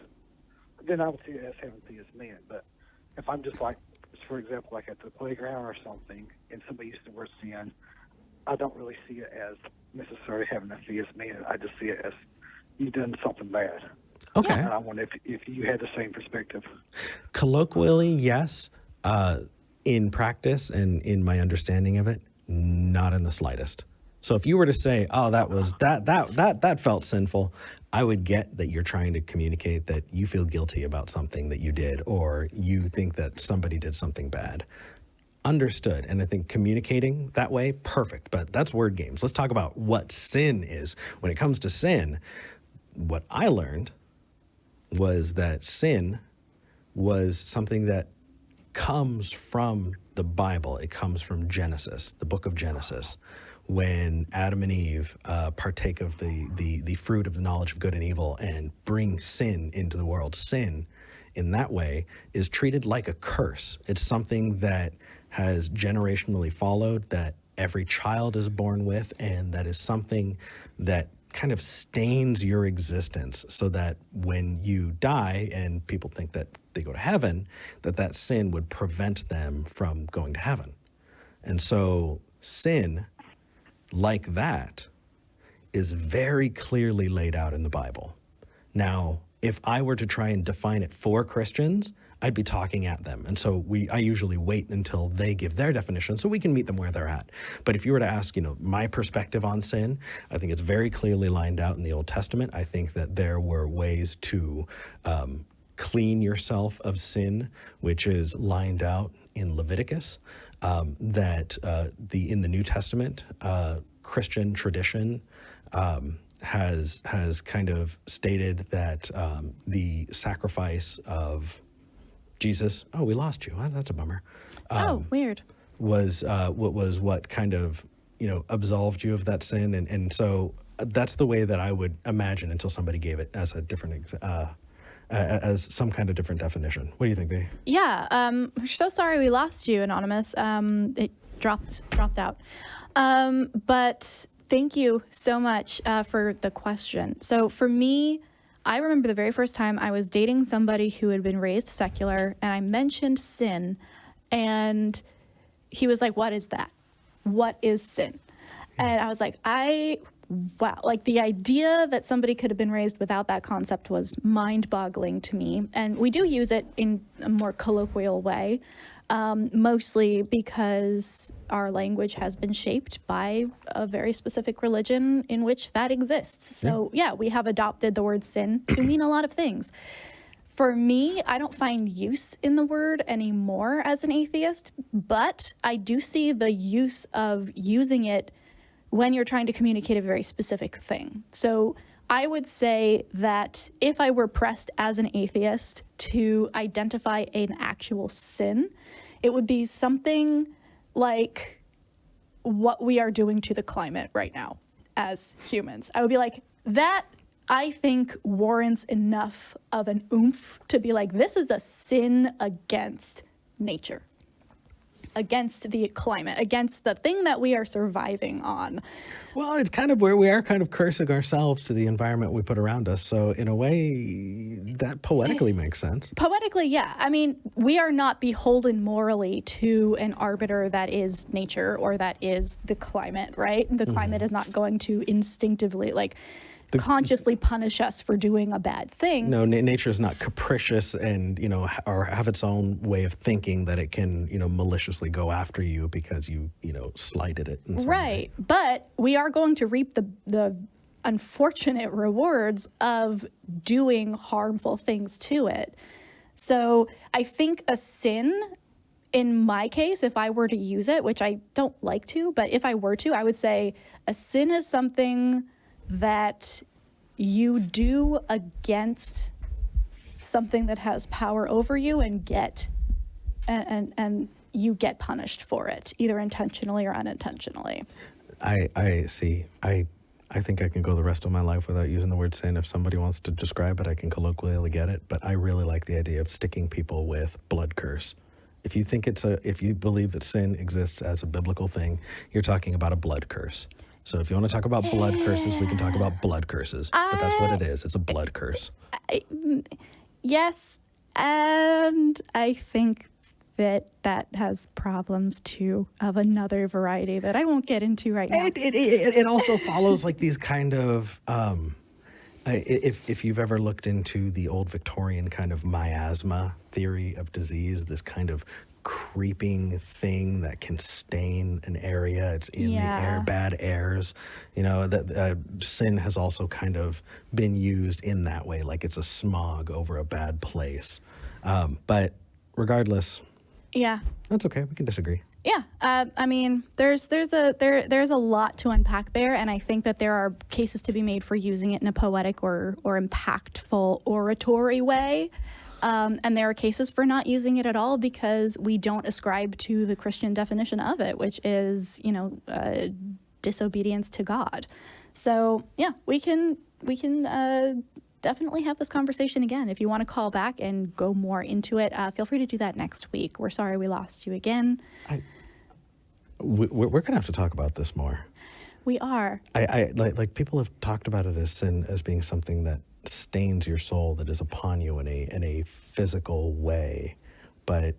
[SPEAKER 7] Then I would see it as having theist men. But if I'm just like, for example, like at the playground or something, and somebody uses the word sin, I don't really see it as necessarily having a theist man. I just see it as you've done something bad.
[SPEAKER 1] Okay.
[SPEAKER 7] And I wonder if you had the same perspective.
[SPEAKER 1] Colloquially, yes. In practice and in my understanding of it, not in the slightest. So if you were to say, oh, that felt sinful, I would get that you're trying to communicate that you feel guilty about something that you did, or you think that somebody did something bad. Understood. And I think communicating that way, perfect. But that's word games. Let's talk about what sin is. When it comes to sin, what I learned was that sin was something that comes from the Bible. It comes from Genesis, the book of Genesis, when Adam and Eve partake of the fruit of the knowledge of good and evil and bring sin into the world. Sin, in that way, is treated like a curse. It's something that has generationally followed, that every child is born with, and that is something that kind of stains your existence, so that when you die and people think that they go to heaven, that sin would prevent them from going to heaven. And so sin like that is very clearly laid out in the Bible. Now, if I were to try and define it for Christians, I'd be talking at them. And so I usually wait until they give their definition so we can meet them where they're at. But if you were to ask, my perspective on sin, I think it's very clearly lined out in the Old Testament. I think that there were ways to clean yourself of sin, which is lined out in Leviticus, that in the New Testament, Christian tradition has kind of stated that the sacrifice of Jesus, oh, we lost you. That's a bummer.
[SPEAKER 2] Weird.
[SPEAKER 1] Was what kind of, absolved you of that sin. And so that's the way that I would imagine until somebody gave it as a different, as some kind of different definition. What do you think, Bea?
[SPEAKER 2] Yeah. We're so sorry we lost you, Anonymous. It dropped out. But thank you so much for the question. So for me, I remember the very first time I was dating somebody who had been raised secular, and I mentioned sin, and he was like, what is that? What is sin? And I was like, wow, like the idea that somebody could have been raised without that concept was mind-boggling to me. And we do use it in a more colloquial way, mostly because our language has been shaped by a very specific religion in which that exists. So yeah, we have adopted the word sin to mean a lot of things. For me, I don't find use in the word anymore as an atheist, but I do see the use of using it when you're trying to communicate a very specific thing. So I would say that if I were pressed as an atheist to identify an actual sin, it would be something like what we are doing to the climate right now as humans. I would be like, that I think warrants enough of an oomph to be like, this is a sin against nature, against the climate, against the thing that we are surviving on.
[SPEAKER 1] Well, it's kind of where we are kind of cursing ourselves to the environment we put around us. So in a way, that poetically makes sense.
[SPEAKER 2] Poetically, yeah. I mean, we are not beholden morally to an arbiter that is nature or that is the climate, right? The climate is not going to instinctively, consciously punish us for doing a bad thing.
[SPEAKER 1] No, nature is not capricious and, or have its own way of thinking that it can, maliciously go after you because you slighted it. In some
[SPEAKER 2] Right.
[SPEAKER 1] way.
[SPEAKER 2] But we are going to reap the unfortunate rewards of doing harmful things to it. So I think a sin, in my case, if I were to use it, which I don't like to, but if I were to, I would say a sin is something that you do against something that has power over you and you get punished for it, either intentionally or unintentionally.
[SPEAKER 1] I see. I think I can go the rest of my life without using the word sin. If somebody wants to describe it, I can colloquially get it. But I really like the idea of sticking people with blood curse. If you believe that sin exists as a biblical thing, you're talking about a blood curse. So if you want to talk about blood curses, we can talk about blood curses. But that's what it is. It's a blood curse.
[SPEAKER 2] Yes, and I think that has problems too of another variety that I won't get into right now.
[SPEAKER 1] It also follows like these kind of, if you've ever looked into the old Victorian kind of miasma theory of disease, this kind of creeping thing that can stain an area. It's in the air, bad airs. That sin has also kind of been used in that way, like it's a smog over a bad place. But regardless, that's okay. We can disagree.
[SPEAKER 2] Yeah, I mean, there's a lot to unpack there, and I think that there are cases to be made for using it in a poetic or impactful oratory way. And there are cases for not using it at all because we don't ascribe to the Christian definition of it, which is, disobedience to God. So yeah, we can definitely have this conversation again. If you want to call back and go more into it, feel free to do that next week. We're sorry we lost you again.
[SPEAKER 1] We're gonna have to talk about this more.
[SPEAKER 2] We are.
[SPEAKER 1] I like people have talked about it as sin as being something that stains your soul, that is upon you in a physical way, but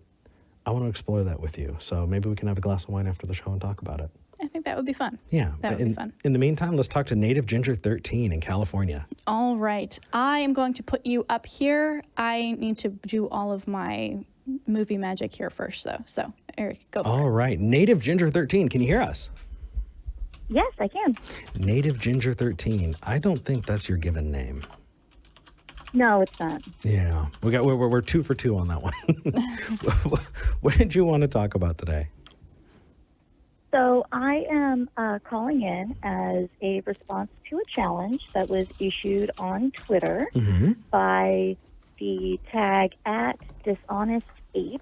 [SPEAKER 1] I want to explore that with you. So maybe we can have a glass of wine after the show and talk about it.
[SPEAKER 2] I think that would be fun.
[SPEAKER 1] Yeah,
[SPEAKER 2] that would be fun.
[SPEAKER 1] In the meantime, let's talk to Native Ginger 13 in California.
[SPEAKER 2] All right, I am going to put you up here. I need to do all of my movie magic here first, though. So Eric, go for it.
[SPEAKER 1] All right, Native Ginger 13, can you hear us?
[SPEAKER 8] Yes, I can.
[SPEAKER 1] Native Ginger 13. I don't think that's your given name.
[SPEAKER 8] No, it's not.
[SPEAKER 1] Yeah, we're 2 for 2 on that one. What did you want to talk about today?
[SPEAKER 8] So I am calling in as a response to a challenge that was issued on Twitter by the tag @DishonestApe.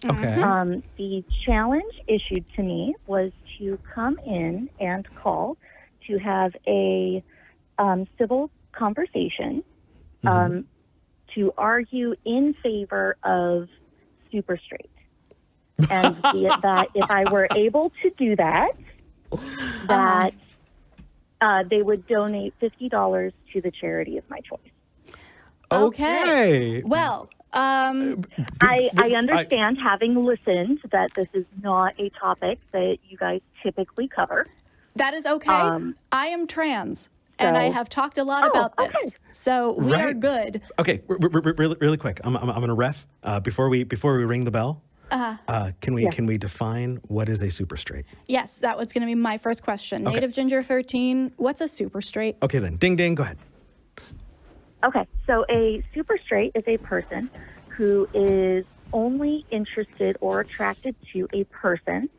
[SPEAKER 1] Okay.
[SPEAKER 8] The challenge issued to me was to come in and call to have a civil conversation to argue in favor of super straight. And that if I were able to do that, they would donate $50 to the charity of my choice.
[SPEAKER 1] Okay.
[SPEAKER 2] Well,
[SPEAKER 8] I understand, having listened, that this is not a topic that you guys typically cover.
[SPEAKER 2] That is okay. I am trans, and I have talked a lot about this, so we are good.
[SPEAKER 1] Okay, really quick. I'm gonna ref before we ring the bell. Can we define what is a super straight?
[SPEAKER 2] Yes, that was going to be my first question.
[SPEAKER 1] Okay.
[SPEAKER 2] Native Ginger 13, what's a super straight?
[SPEAKER 1] Okay then, ding ding, go ahead.
[SPEAKER 8] Okay, so a super straight is a person who is only interested or attracted to a person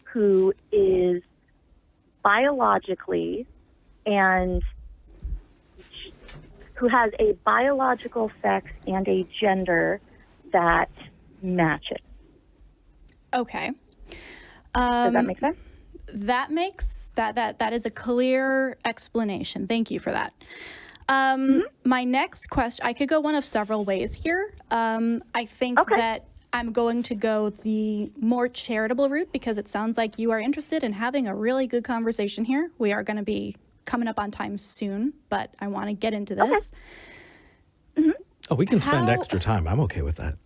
[SPEAKER 8] who is biologically and who has a biological sex and a gender that matches.
[SPEAKER 2] Okay.
[SPEAKER 8] Does that make sense?
[SPEAKER 2] That is a clear explanation. Thank you for that. My next question, I could go one of several ways here. I think that I'm going to go the more charitable route because it sounds like you are interested in having a really good conversation here. We are going to be coming up on time soon, but I want to get into this.
[SPEAKER 1] Oh, we can spend extra time. I'm okay with that.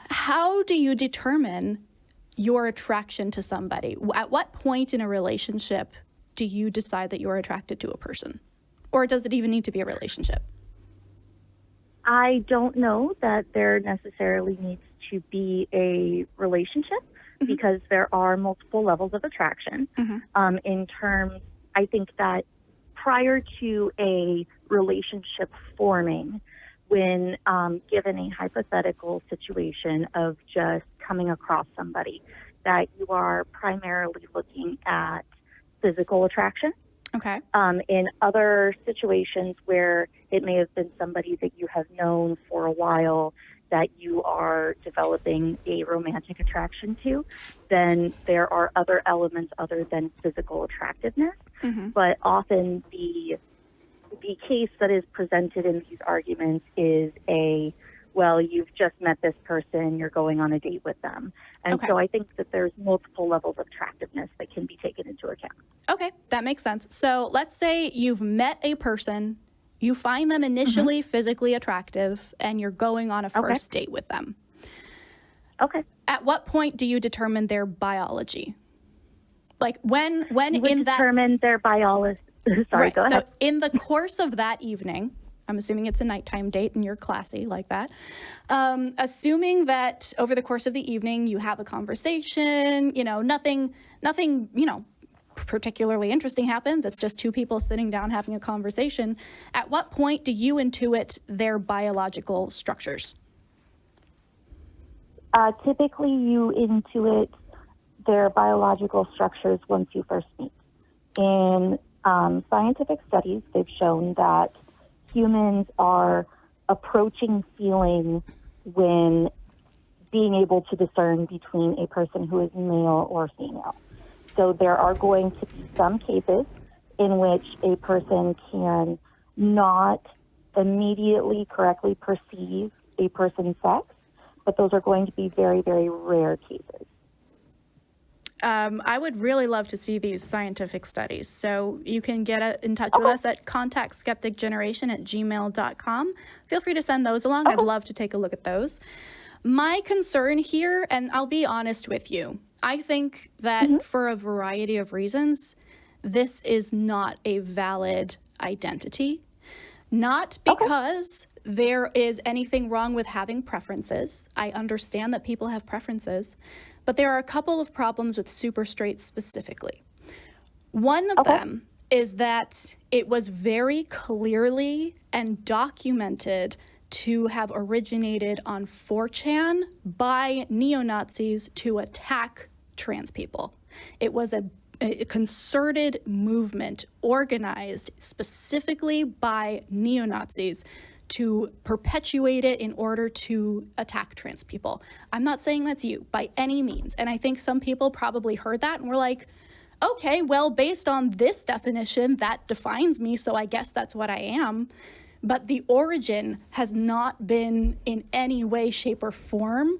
[SPEAKER 2] How do you determine your attraction to somebody? At what point in a relationship do you decide that you're attracted to a person? Or does it even need to be a relationship?
[SPEAKER 8] I don't know that there necessarily needs to be a relationship because there are multiple levels of attraction. In terms, I think that prior to a relationship forming, when given a hypothetical situation of just coming across somebody, that you are primarily looking at physical attraction.
[SPEAKER 2] Okay.
[SPEAKER 8] In other situations where it may have been somebody that you have known for a while that you are developing a romantic attraction to, then there are other elements other than physical attractiveness. But often the case that is presented in these arguments is well, you've just met this person, you're going on a date with them. And so I think that there's multiple levels of attractiveness that can be taken into account.
[SPEAKER 2] Okay, that makes sense. So let's say you've met a person, you find them initially physically attractive, and you're going on a first date with them.
[SPEAKER 8] Okay.
[SPEAKER 2] At what point do you determine their biology? Like when
[SPEAKER 8] You
[SPEAKER 2] in
[SPEAKER 8] would
[SPEAKER 2] that
[SPEAKER 8] determine their biology. Sorry, go ahead.
[SPEAKER 2] So in the course of that evening, I'm assuming it's a nighttime date and you're classy like that. Assuming that over the course of the evening you have a conversation, nothing, particularly interesting happens. It's just two people sitting down having a conversation. At what point do you intuit their biological structures?
[SPEAKER 8] Typically, you intuit their biological structures once you first meet. In scientific studies, they've shown that humans are approaching feeling when being able to discern between a person who is male or female. So there are going to be some cases in which a person can not immediately correctly perceive a person's sex, but those are going to be very, very rare cases.
[SPEAKER 2] I would really love to see these scientific studies. So you can get in touch with us at contactskepticgeneration@gmail.com. Feel free to send those along. I'd love to take a look at those. My concern here, and I'll be honest with you, I think that for a variety of reasons, this is not a valid identity. Not because there is anything wrong with having preferences. I understand that people have preferences, but there are a couple of problems with super straight specifically. One of them is that it was very clearly and documented to have originated on 4chan by neo-Nazis to attack trans people. It was a concerted movement organized specifically by neo-Nazis to perpetuate it in order to attack trans people. I'm not saying that's you by any means. And I think some people probably heard that and were like, okay, well, based on this definition, that defines me, so I guess that's what I am. But the origin has not been in any way, shape, or form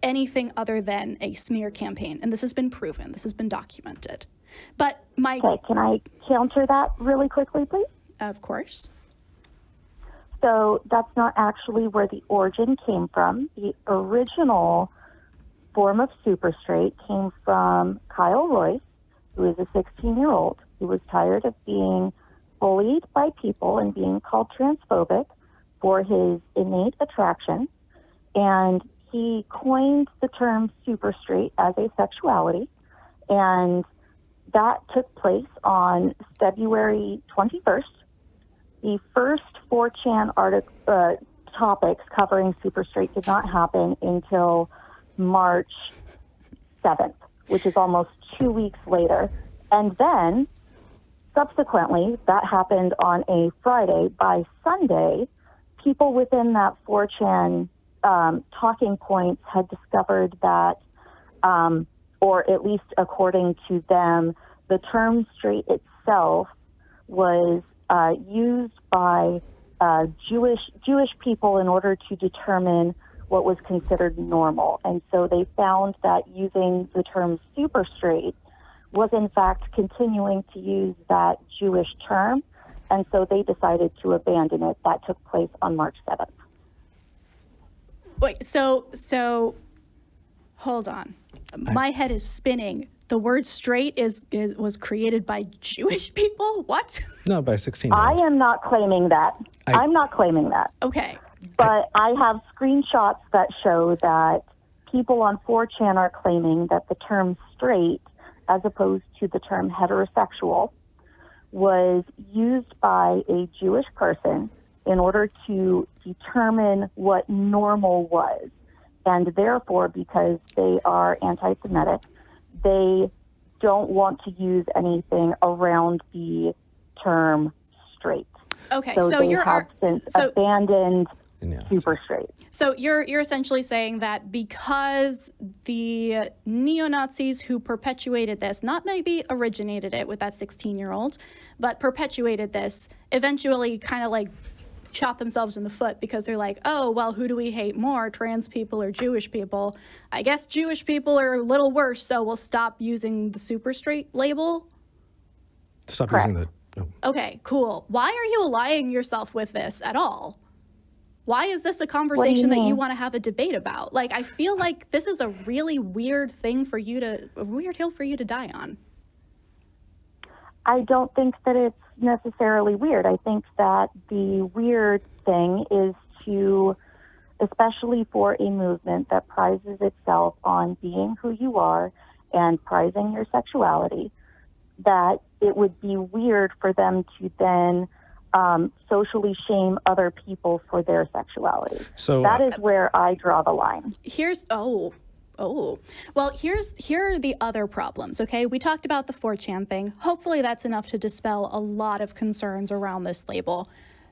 [SPEAKER 2] anything other than a smear campaign. And this has been proven. This has been documented. But
[SPEAKER 8] Okay, can I counter that really quickly, please?
[SPEAKER 2] Of course.
[SPEAKER 8] So that's not actually where the origin came from. The original form of super straight came from Kyle Royce, who is a 16-year-old who was tired of being bullied by people and being called transphobic for his innate attraction. And he coined the term super straight as a sexuality. And that took place on February 21st. The first 4chan topics covering super straight did not happen until March 7th, which is almost 2 weeks later. And then, subsequently, that happened on a Friday. By Sunday, people within that 4chan talking points had discovered that, or at least according to them, the term straight itself was used by Jewish people in order to determine what was considered normal. And so they found that using the term super straight was in fact continuing to use that Jewish term, and so they decided to abandon it. That took place on March 7th.
[SPEAKER 2] Wait, so hold on. My head is spinning. The word straight was created by Jewish people? What?
[SPEAKER 1] No, by 16.
[SPEAKER 8] I am not claiming that. I'm not claiming that.
[SPEAKER 2] Okay.
[SPEAKER 8] But I have screenshots that show that people on 4chan are claiming that the term straight, as opposed to the term heterosexual, was used by a Jewish person in order to determine what normal was. And therefore, because they are anti-Semitic, they don't want to use anything around the term straight.
[SPEAKER 2] Okay,
[SPEAKER 8] so
[SPEAKER 2] so
[SPEAKER 8] they
[SPEAKER 2] you're
[SPEAKER 8] have since abandoned super straight.
[SPEAKER 2] So you're essentially saying that because the neo-Nazis who perpetuated this, not maybe originated it with that 16-year-old, but perpetuated this, eventually kind of like shot themselves in the foot because they're like, oh, well, who do we hate more, trans people or Jewish people? I guess Jewish people are a little worse, so we'll stop using the super straight label?
[SPEAKER 1] Stop
[SPEAKER 8] Correct.
[SPEAKER 1] using the... Oh.
[SPEAKER 2] Okay, cool. Why are you allying yourself with this at all? Why is this a conversation that you want to have a debate about? Like, I feel like this is a really weird thing for you to, a weird hill for you to die on.
[SPEAKER 8] I don't think that it's necessarily weird. I think that the weird thing is to, especially for a movement that prizes itself on being who you are and prizing your sexuality, that it would be weird for them to then socially shame other people for their sexuality. So that is where I draw the line.
[SPEAKER 2] Here are the other problems, okay? We talked about the 4chan thing. Hopefully that's enough to dispel a lot of concerns around this label.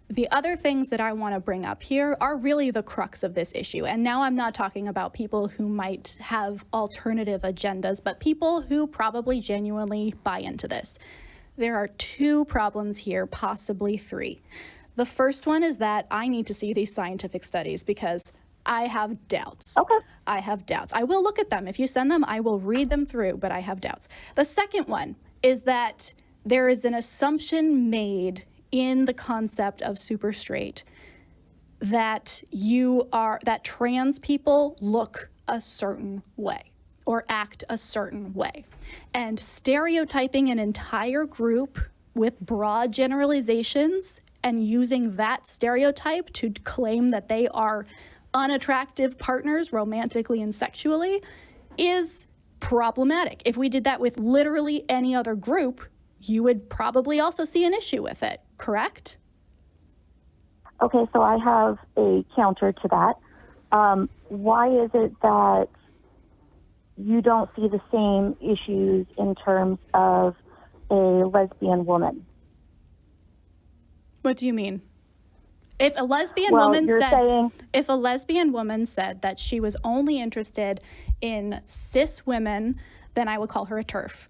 [SPEAKER 2] The other things that I want to bring up here are really the crux of this issue. And now I'm not talking about people who might have alternative agendas, but people who probably genuinely buy into this. There are two problems here, possibly three. The first one is that I need to see these scientific studies because I have doubts.
[SPEAKER 8] Okay.
[SPEAKER 2] I have doubts. I will look at them. If you send them, I will read them through, but I have doubts. The second one is that there is an assumption made in the concept of super straight that that trans people look a certain way or act a certain way. And stereotyping an entire group with broad generalizations and using that stereotype to claim that they are unattractive partners romantically and sexually is problematic. If we did that with literally any other group, you would probably also see an issue with it, correct?
[SPEAKER 8] Okay, so I have a counter to that. Why is it that you don't see the same issues in terms of a lesbian woman?
[SPEAKER 2] What do you mean? If a lesbian woman said that she was only interested in cis women, then I would call her a TERF.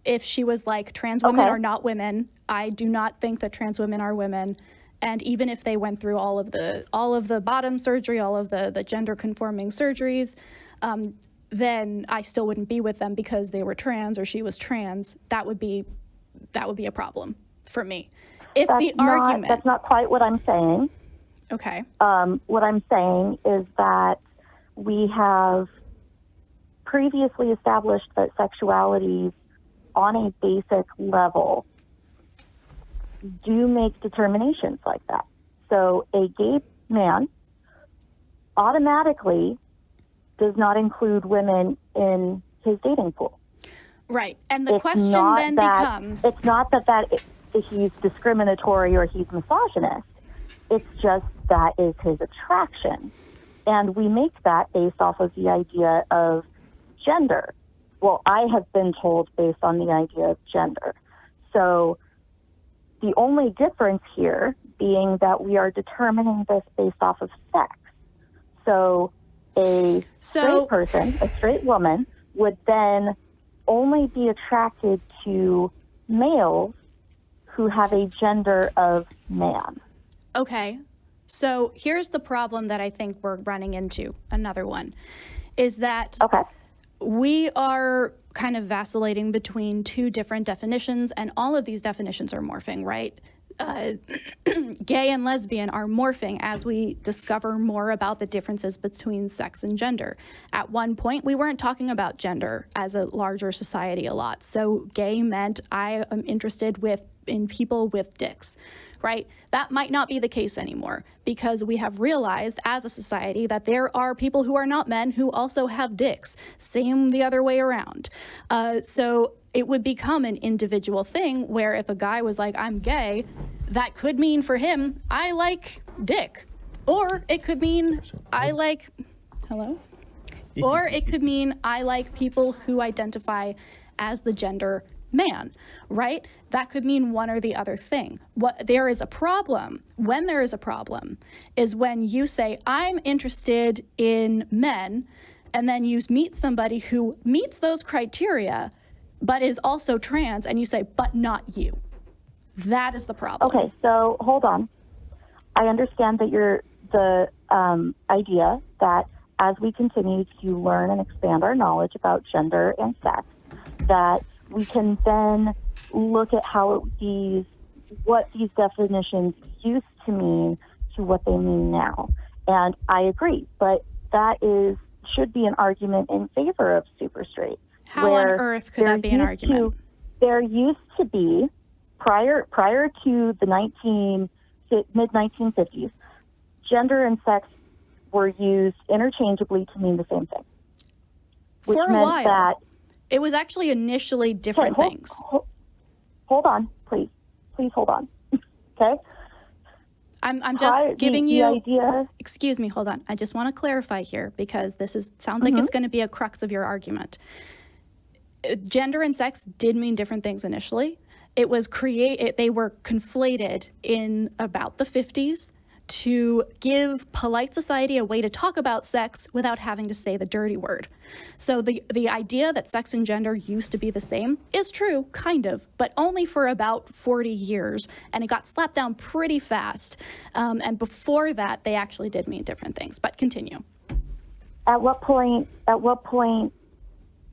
[SPEAKER 2] If she was like, trans women are not women, I do not think that trans women are women. And even if they went through all of the bottom surgery, all of the gender conforming surgeries, then I still wouldn't be with them because they were trans or she was trans. That would be a problem for me. If
[SPEAKER 8] that's not quite what I'm saying.
[SPEAKER 2] Okay.
[SPEAKER 8] What I'm saying is that we have previously established that sexualities on a basic level do make determinations like that. So a gay man automatically does not include women in his dating pool.
[SPEAKER 2] Right. And the question then becomes...
[SPEAKER 8] It's not that he's discriminatory or he's misogynist. It's just that is his attraction. And we make that based off of the idea of gender. Well, I have been told based on the idea of gender. So the only difference here being that we are determining this based off of sex. So a straight person, a straight woman, would then only be attracted to males who have a gender of man.
[SPEAKER 2] Okay. So here's the problem that I think we're running into. Another one is that we are kind of vacillating between two different definitions, and all of these definitions are morphing, right? Gay and lesbian are morphing as we discover more about the differences between sex and gender. At one point, we weren't talking about gender as a larger society a lot. So gay meant I am interested in people with dicks, right? That might not be the case anymore because we have realized as a society that there are people who are not men who also have dicks. Same the other way around. So it would become an individual thing where if a guy was like, I'm gay, that could mean for him, I like dick. Or it could mean I like, hello? Or it could mean I like people who identify as the gender man, right? That could mean one or the other thing. What there is a problem, when there is a problem, is when you say, I'm interested in men, and then you meet somebody who meets those criteria, but is also trans, and you say, but not you. That is the problem.
[SPEAKER 8] Okay, so hold on. I understand that the idea that as we continue to learn and expand our knowledge about gender and sex, that we can then look at what these definitions used to mean to what they mean now. And I agree, but that should be an argument in favor of super straight.
[SPEAKER 2] How on earth could that be an argument?
[SPEAKER 8] There used to be, prior to the mid-1950s, gender and sex were used interchangeably to mean the same thing. Which
[SPEAKER 2] For a
[SPEAKER 8] meant
[SPEAKER 2] while.
[SPEAKER 8] That,
[SPEAKER 2] it was actually initially different things.
[SPEAKER 8] Hold on, please. Please hold on. Okay?
[SPEAKER 2] I'm just giving you
[SPEAKER 8] the idea.
[SPEAKER 2] Excuse me, hold on. I just want to clarify here because this sounds like it's going to be a crux of your argument. Gender and sex did mean different things initially. They were conflated in about the 50s to give polite society a way to talk about sex without having to say the dirty word. So the idea that sex and gender used to be the same is true, kind of, but only for about 40 years, and it got slapped down pretty fast. And before that, they actually did mean different things, but continue.
[SPEAKER 8] At what point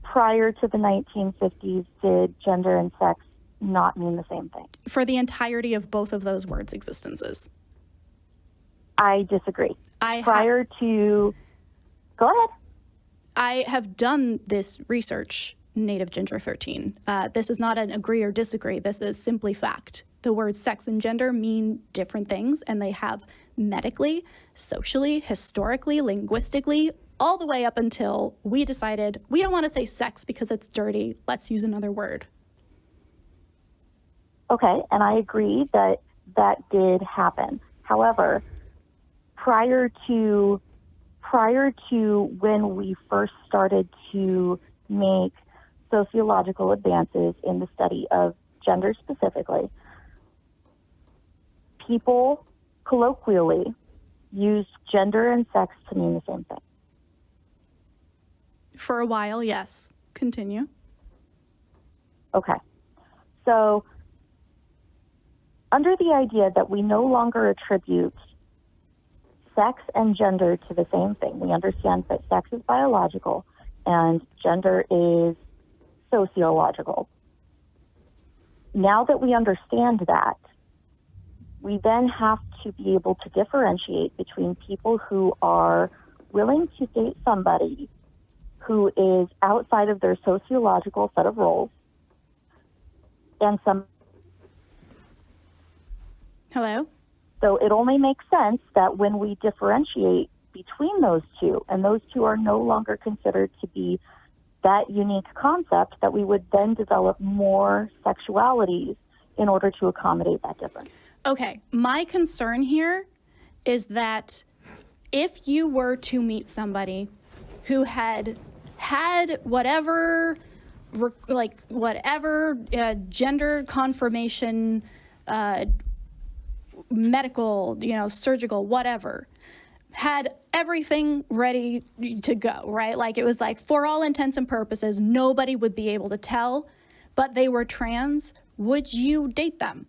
[SPEAKER 8] prior to the 1950s did gender and sex not mean the same thing?
[SPEAKER 2] For the entirety of both of those words' existences.
[SPEAKER 8] I disagree. Go ahead.
[SPEAKER 2] I have done this research, Native Ginger 13. This is not an agree or disagree. This is simply fact. The words sex and gender mean different things, and they have medically, socially, historically, linguistically, all the way up until we decided we don't want to say sex because it's dirty. Let's use another word.
[SPEAKER 8] Okay, and I agree that did happen. However, prior to when we first started to make sociological advances in the study of gender specifically, people colloquially used gender and sex to mean the same thing.
[SPEAKER 2] For a while, yes. Continue.
[SPEAKER 8] Okay. So, under the idea that we no longer attribute sex and gender to the same thing, we understand that sex is biological and gender is sociological. Now that we understand that, we then have to be able to differentiate between people who are willing to date somebody who is outside of their sociological set of roles and some.
[SPEAKER 2] Hello?
[SPEAKER 8] So it only makes sense that when we differentiate between those two, and those two are no longer considered to be that unique concept, that we would then develop more sexualities in order to accommodate that difference.
[SPEAKER 2] Okay, my concern here is that if you were to meet somebody who had whatever gender confirmation, medical, surgical, whatever, had everything ready to go, right? Like it was like, for all intents and purposes, nobody would be able to tell, but they were trans, would you date them?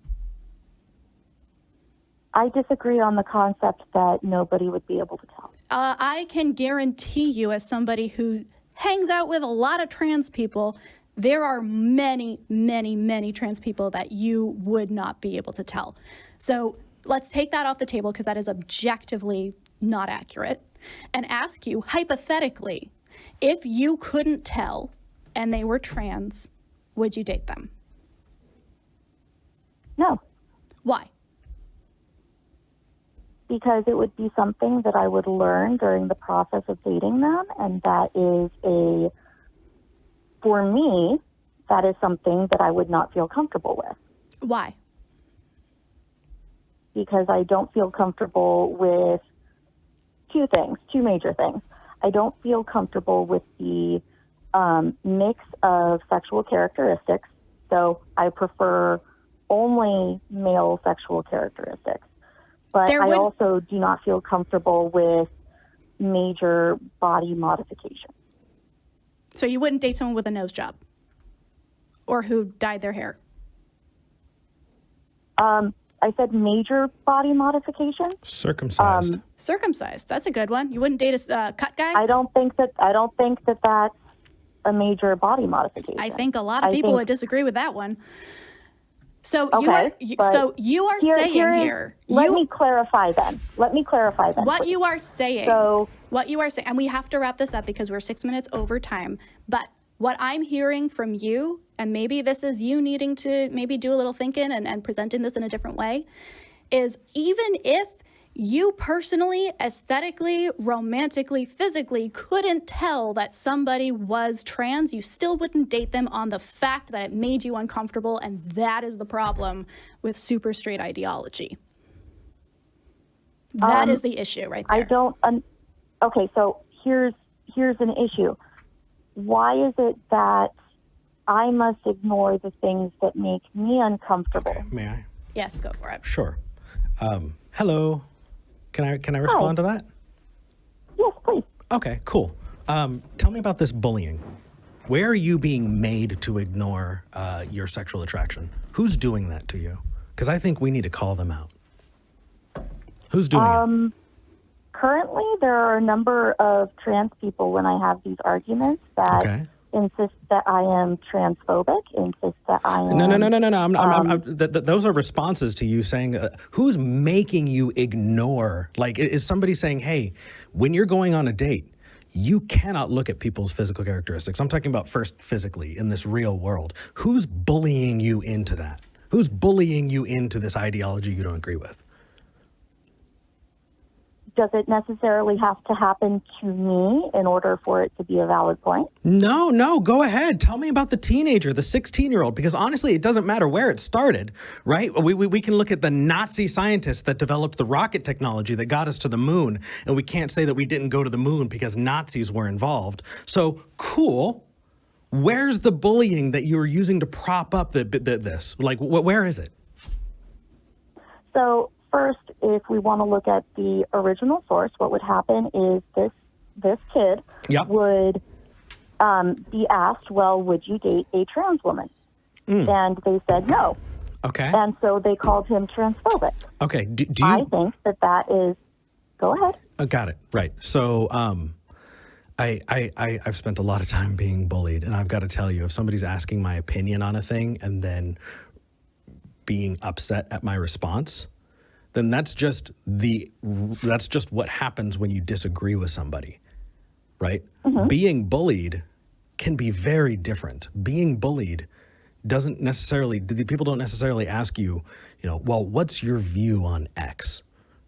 [SPEAKER 8] I disagree on the concept that nobody would be able to tell.
[SPEAKER 2] I can guarantee you, as somebody who hangs out with a lot of trans people, there are many, many, many trans people that you would not be able to tell. So let's take that off the table, because that is objectively not accurate, and ask you, hypothetically, if you couldn't tell and they were trans, would you date them?
[SPEAKER 8] No.
[SPEAKER 2] Why?
[SPEAKER 8] Because it would be something that I would learn during the process of dating them, and that is for me, that is something that I would not feel comfortable with.
[SPEAKER 2] Why?
[SPEAKER 8] Because I don't feel comfortable with two major things. I don't feel comfortable with the mix of sexual characteristics, so I prefer only male sexual characteristics. But I also do not feel comfortable with major body modification.
[SPEAKER 2] So you wouldn't date someone with a nose job or who dyed their hair?
[SPEAKER 8] I said major body modification.
[SPEAKER 1] Circumcised.
[SPEAKER 2] Circumcised. That's a good one. You wouldn't date a cut guy?
[SPEAKER 8] I don't think that that's a major body modification.
[SPEAKER 2] I think a lot of people would disagree with that one. So
[SPEAKER 8] okay,
[SPEAKER 2] you are saying here.
[SPEAKER 8] Let me clarify then.
[SPEAKER 2] What you are saying. And we have to wrap this up because we're 6 minutes over time. But what I'm hearing from you, and maybe this is you needing to maybe do a little thinking and presenting this in a different way, is even if you personally, aesthetically, romantically, physically couldn't tell that somebody was trans, you still wouldn't date them on the fact that it made you uncomfortable, and that is the problem with super straight ideology. That is the issue right there.
[SPEAKER 8] Okay, so here's an issue. Why is it that I must ignore the things that make me uncomfortable?
[SPEAKER 1] Okay, may I?
[SPEAKER 2] Yes, go for it.
[SPEAKER 1] Sure. Hello. Can I respond to that?
[SPEAKER 8] Yes, please.
[SPEAKER 1] Okay, cool. Tell me about this bullying. Where are you being made to ignore your sexual attraction? Who's doing that to you? Because I think we need to call them out. Who's doing it?
[SPEAKER 8] Currently, there are a number of trans people when I have these arguments that insist that I am transphobic, insist that I am...
[SPEAKER 1] No. Those are responses to you saying, who's making you ignore? Like, is somebody saying, hey, when you're going on a date, you cannot look at people's physical characteristics. I'm talking about first physically in this real world. Who's bullying you into that? Who's bullying you into this ideology you don't agree with?
[SPEAKER 8] Does it necessarily have to happen to me in order for it to be a valid point?
[SPEAKER 1] No, go ahead. Tell me about the teenager, the 16-year-old, because honestly, it doesn't matter where it started, right? We can look at the Nazi scientists that developed the rocket technology that got us to the moon, and we can't say that we didn't go to the moon because Nazis were involved. So, cool. Where's the bullying that you're using to prop up this? Like, where is it?
[SPEAKER 8] So, first, if we want to look at the original source, what would happen is this kid would be asked, well, would you date a trans woman? And they said no.
[SPEAKER 1] Okay.
[SPEAKER 8] And so they called him transphobic.
[SPEAKER 1] Okay. Do you...
[SPEAKER 8] I think that is... Go ahead.
[SPEAKER 1] Got it. Right. So I've spent a lot of time being bullied, and I've got to tell you, if somebody's asking my opinion on a thing and then being upset at my response, then that's just what happens when you disagree with somebody, right? Mm-hmm. Being bullied can be very different. Being bullied people don't necessarily ask you, well, what's your view on X,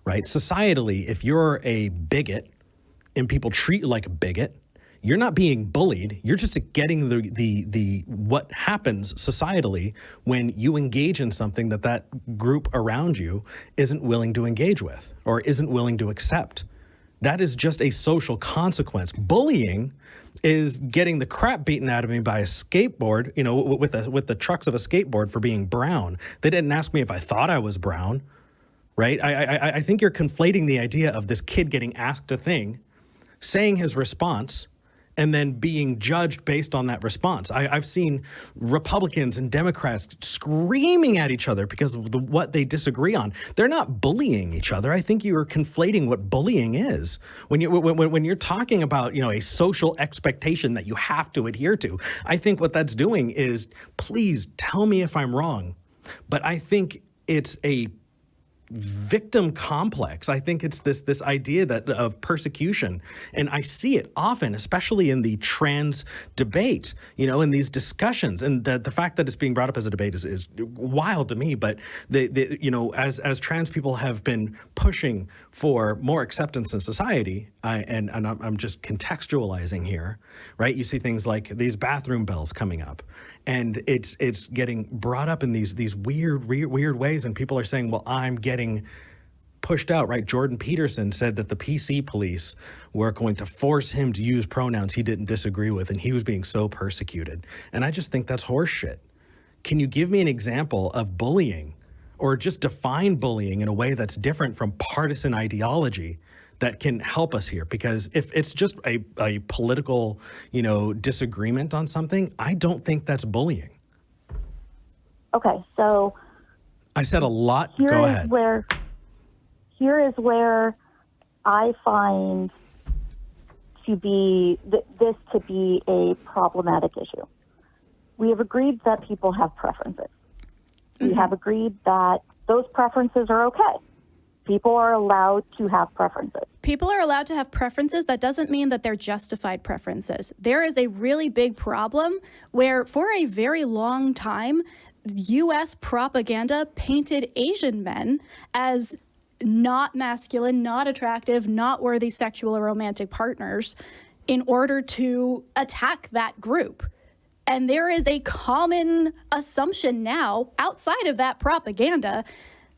[SPEAKER 1] right? Societally, if you're a bigot and people treat you like a bigot, you're not being bullied. You're just getting the what happens societally when you engage in something that group around you isn't willing to engage with or isn't willing to accept. That is just a social consequence. Bullying is getting the crap beaten out of me by a skateboard, with the trucks of a skateboard for being brown. They didn't ask me if I thought I was brown, right? I think you're conflating the idea of this kid getting asked a thing, saying his response, and then being judged based on that response. I've seen Republicans and Democrats screaming at each other because of what they disagree on. They're not bullying each other. I think you are conflating what bullying is. When you're talking about, a social expectation that you have to adhere to, I think what that's doing is, please tell me if I'm wrong, but I think it's a victim complex. I think it's this idea of persecution, and I see it often, especially in the trans debate, in these discussions, and the fact that it's being brought up as a debate is wild to me. But as trans people have been pushing for more acceptance in society, and I'm just contextualizing here, right? You see things like these bathroom bells coming up, and it's getting brought up in these weird ways, and people are saying, well, I'm getting pushed out, right? Jordan Peterson said that the PC police were going to force him to use pronouns he didn't disagree with, and he was being so persecuted. And I just think that's horseshit. Can you give me an example of bullying, or just define bullying in a way that's different from partisan ideology that can help us here? Because if it's just a political, disagreement on something, I don't think that's bullying.
[SPEAKER 8] Okay, so
[SPEAKER 1] I said a lot. Go ahead.
[SPEAKER 8] Here is where I find this to be a problematic issue. We have agreed that people have preferences. We have agreed that those preferences are okay. People are allowed to have preferences.
[SPEAKER 2] People are allowed to have preferences. That doesn't mean that they're justified preferences. There is a really big problem where, for a very long time, U.S. propaganda painted Asian men as not masculine, not attractive, not worthy sexual or romantic partners in order to attack that group. And there is a common assumption now outside of that propaganda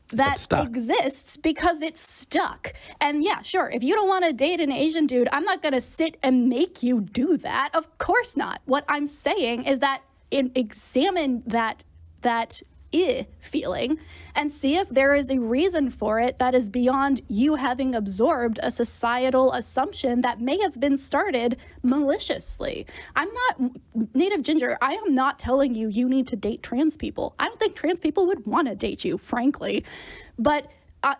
[SPEAKER 2] that exists because it's stuck. And yeah, sure, if you don't want to date an Asian dude, I'm not going to sit and make you do that. Of course not. What I'm saying is that examine that feeling and see if there is a reason for it that is beyond you having absorbed a societal assumption that may have been started maliciously. I'm not Native Ginger. I am not telling you need to date trans people. I don't think trans people would want to date you, frankly. But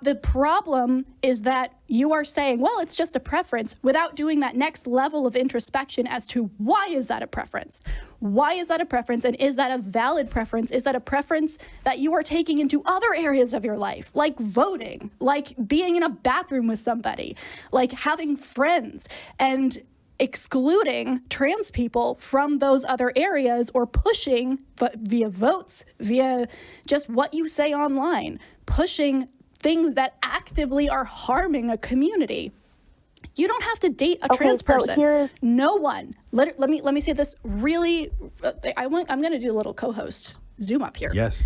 [SPEAKER 2] the problem is that you are saying, well, it's just a preference, without doing that next level of introspection as to why is that a preference? Why is that a preference? And is that a valid preference? Is that a preference that you are taking into other areas of your life, like voting, like being in a bathroom with somebody, like having friends, and excluding trans people from those other areas, or pushing via votes, via just what you say online, pushing things that actively are harming a community. You don't have to date a trans person. No one. Let me say this really. I'm going to do a little co-host zoom up here.
[SPEAKER 1] Yes.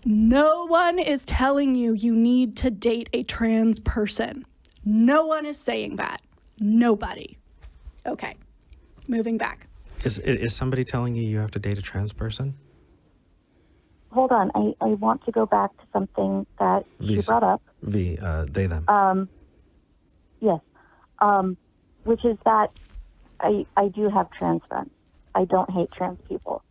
[SPEAKER 2] No one is telling you need to date a trans person. No one is saying that. Nobody. Okay. Moving back.
[SPEAKER 1] Is somebody telling you have to date a trans person?
[SPEAKER 8] Hold on, I want to go back to something that you brought up.
[SPEAKER 1] They, them.
[SPEAKER 8] Yes, which is that I do have trans friends. I don't hate trans people.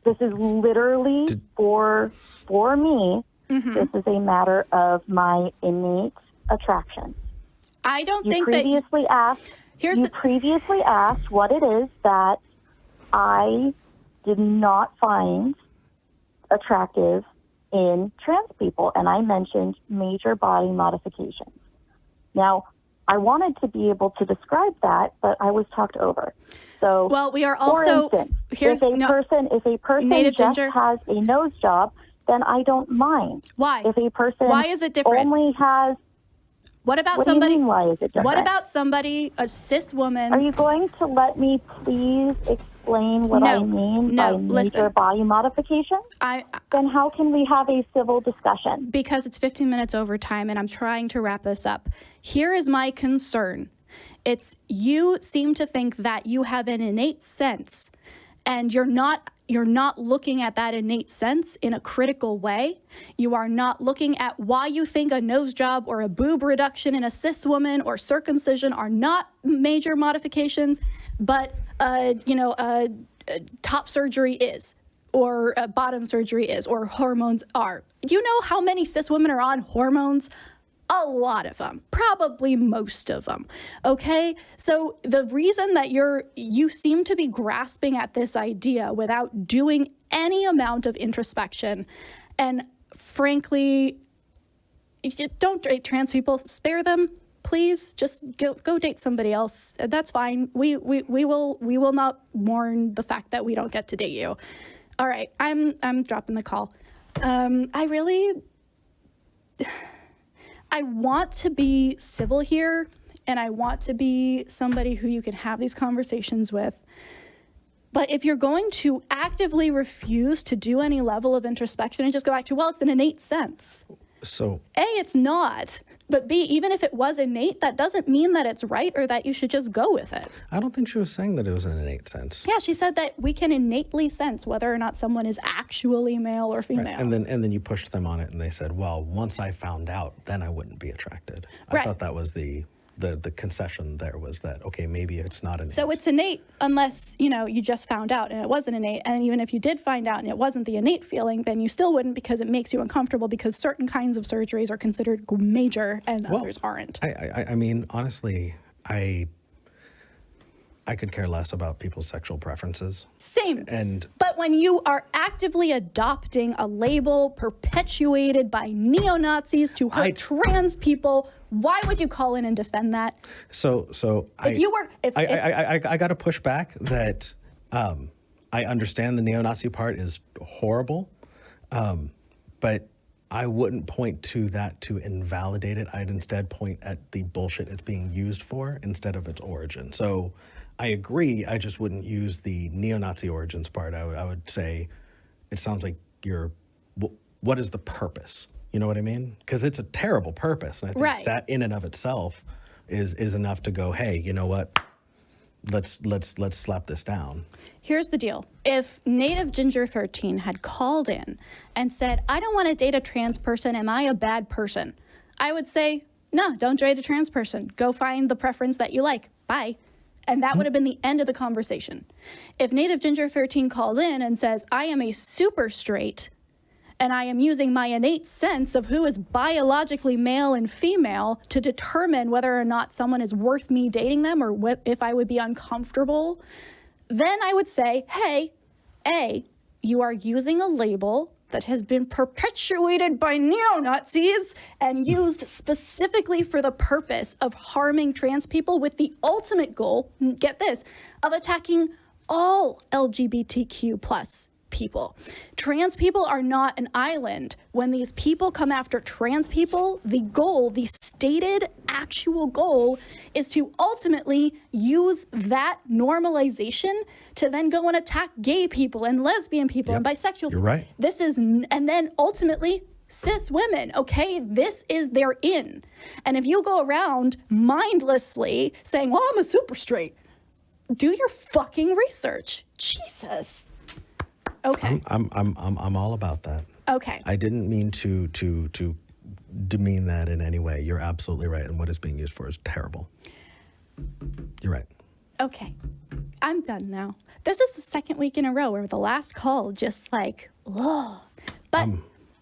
[SPEAKER 8] This is literally for me. This is a matter of my innate attraction.
[SPEAKER 2] I don't
[SPEAKER 8] you
[SPEAKER 2] think
[SPEAKER 8] previously
[SPEAKER 2] that
[SPEAKER 8] asked. You previously asked what it is that I did not find attractive in trans people, and I mentioned major body modifications. Now, I wanted to be able to describe that, but I was talked over. So,
[SPEAKER 2] well, we are also,
[SPEAKER 8] for instance, if a person
[SPEAKER 2] Native
[SPEAKER 8] just
[SPEAKER 2] Ginger
[SPEAKER 8] has a nose job, then I don't mind.
[SPEAKER 2] Why?
[SPEAKER 8] If a person
[SPEAKER 2] why is it different?
[SPEAKER 8] Only has
[SPEAKER 2] What about
[SPEAKER 8] what
[SPEAKER 2] somebody?
[SPEAKER 8] Do you mean, why is it different?
[SPEAKER 2] What about somebody, a cis woman?
[SPEAKER 8] Are you going to let me please explain what I mean by major body modification? Then how can we have a civil discussion?
[SPEAKER 2] Because it's 15 minutes over time, and I'm trying to wrap this up. Here is my concern. It's you seem to think that you have an innate sense, and you're not you're not looking at that innate sense in a critical way. You are not looking at why you think a nose job or a boob reduction in a cis woman or circumcision are not major modifications, but top surgery is, or bottom surgery is, or hormones are. You know how many cis women are on hormones? A lot of them, probably most of them. Okay, so the reason that you seem to be grasping at this idea without doing any amount of introspection, and frankly, don't date trans people. Spare them, please. Just go date somebody else. That's fine. We will not mourn the fact that we don't get to date you. All right, I'm dropping the call. I want to be civil here, and I want to be somebody who you can have these conversations with. But if you're going to actively refuse to do any level of introspection and just go back to, well, it's an innate sense.
[SPEAKER 1] So
[SPEAKER 2] A, it's not. But B, even if it was innate, that doesn't mean that it's right or that you should just go with it.
[SPEAKER 1] I don't think she was saying that it was an innate sense.
[SPEAKER 2] Yeah, she said that we can innately sense whether or not someone is actually male or female.
[SPEAKER 1] Right. And then you pushed them on it, and they said, well, once I found out, then I wouldn't be attracted. I thought that was the concession there, was that, okay, maybe it's not innate.
[SPEAKER 2] So it's innate unless, you just found out and it wasn't innate. And even if you did find out and it wasn't the innate feeling, then you still wouldn't, because it makes you uncomfortable, because certain kinds of surgeries are considered major and others aren't.
[SPEAKER 1] I mean, honestly, I could care less about people's sexual preferences.
[SPEAKER 2] Same. But when you are actively adopting a label perpetuated by neo-Nazis to hurt trans people, why would you call in and defend that?
[SPEAKER 1] I got to push back that I understand the neo-Nazi part is horrible, but I wouldn't point to that to invalidate it. I'd instead point at the bullshit it's being used for instead of its origin. So I agree, I just wouldn't use the neo-Nazi origins part. I would say it sounds like what is the purpose? You know what I mean? Because it's a terrible purpose. And I think that in and of itself is enough to go, hey, you know what? Let's slap this down.
[SPEAKER 2] Here's the deal. If Native Ginger 13 had called in and said, I don't want to date a trans person, am I a bad person? I would say, no, don't date a trans person. Go find the preference that you like. Bye. And that would have been the end of the conversation. If Native Ginger 13 calls in and says, I am a super straight, and I am using my innate sense of who is biologically male and female to determine whether or not someone is worth me dating them, or if I would be uncomfortable, then I would say, hey, A, you are using a label that has been perpetuated by neo-Nazis and used specifically for the purpose of harming trans people, with the ultimate goal, get this, of attacking all LGBTQ plus people. Trans people are not an island. When these people come after trans people, the goal, the stated actual goal, is to ultimately use that normalization to then go and attack gay people and lesbian people and bisexual people.
[SPEAKER 1] You're right.
[SPEAKER 2] And then ultimately cis women, okay? This is their in. And if you go around mindlessly saying, well, I'm a super straight, do your fucking research. Jesus. Okay.
[SPEAKER 1] I'm all about that.
[SPEAKER 2] Okay.
[SPEAKER 1] I didn't mean to demean that in any way. You're absolutely right, and what it's being used for is terrible. You're right.
[SPEAKER 2] Okay. I'm done now. This is the second week in a row where the last call just like, ugh. But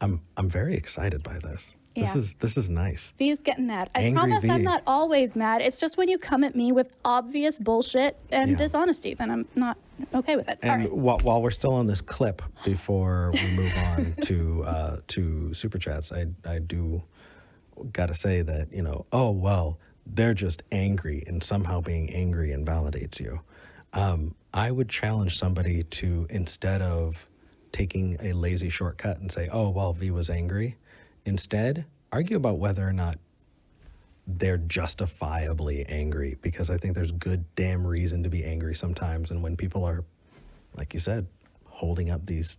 [SPEAKER 1] I'm very excited by this.
[SPEAKER 2] Yeah.
[SPEAKER 1] This is nice.
[SPEAKER 2] V's getting mad. I
[SPEAKER 1] Angry
[SPEAKER 2] promise
[SPEAKER 1] V.
[SPEAKER 2] I'm not always mad. It's just when you come at me with obvious bullshit and dishonesty, then I'm not okay with it.
[SPEAKER 1] And
[SPEAKER 2] all right.
[SPEAKER 1] while we're still on this clip, before we move on to super chats, I do gotta say that, oh well, they're just angry, and somehow being angry invalidates you. I would challenge somebody to, instead of taking a lazy shortcut and say, oh well, V was angry, instead argue about whether or not they're justifiably angry, because I think there's good damn reason to be angry sometimes. And when people are, like you said, holding up these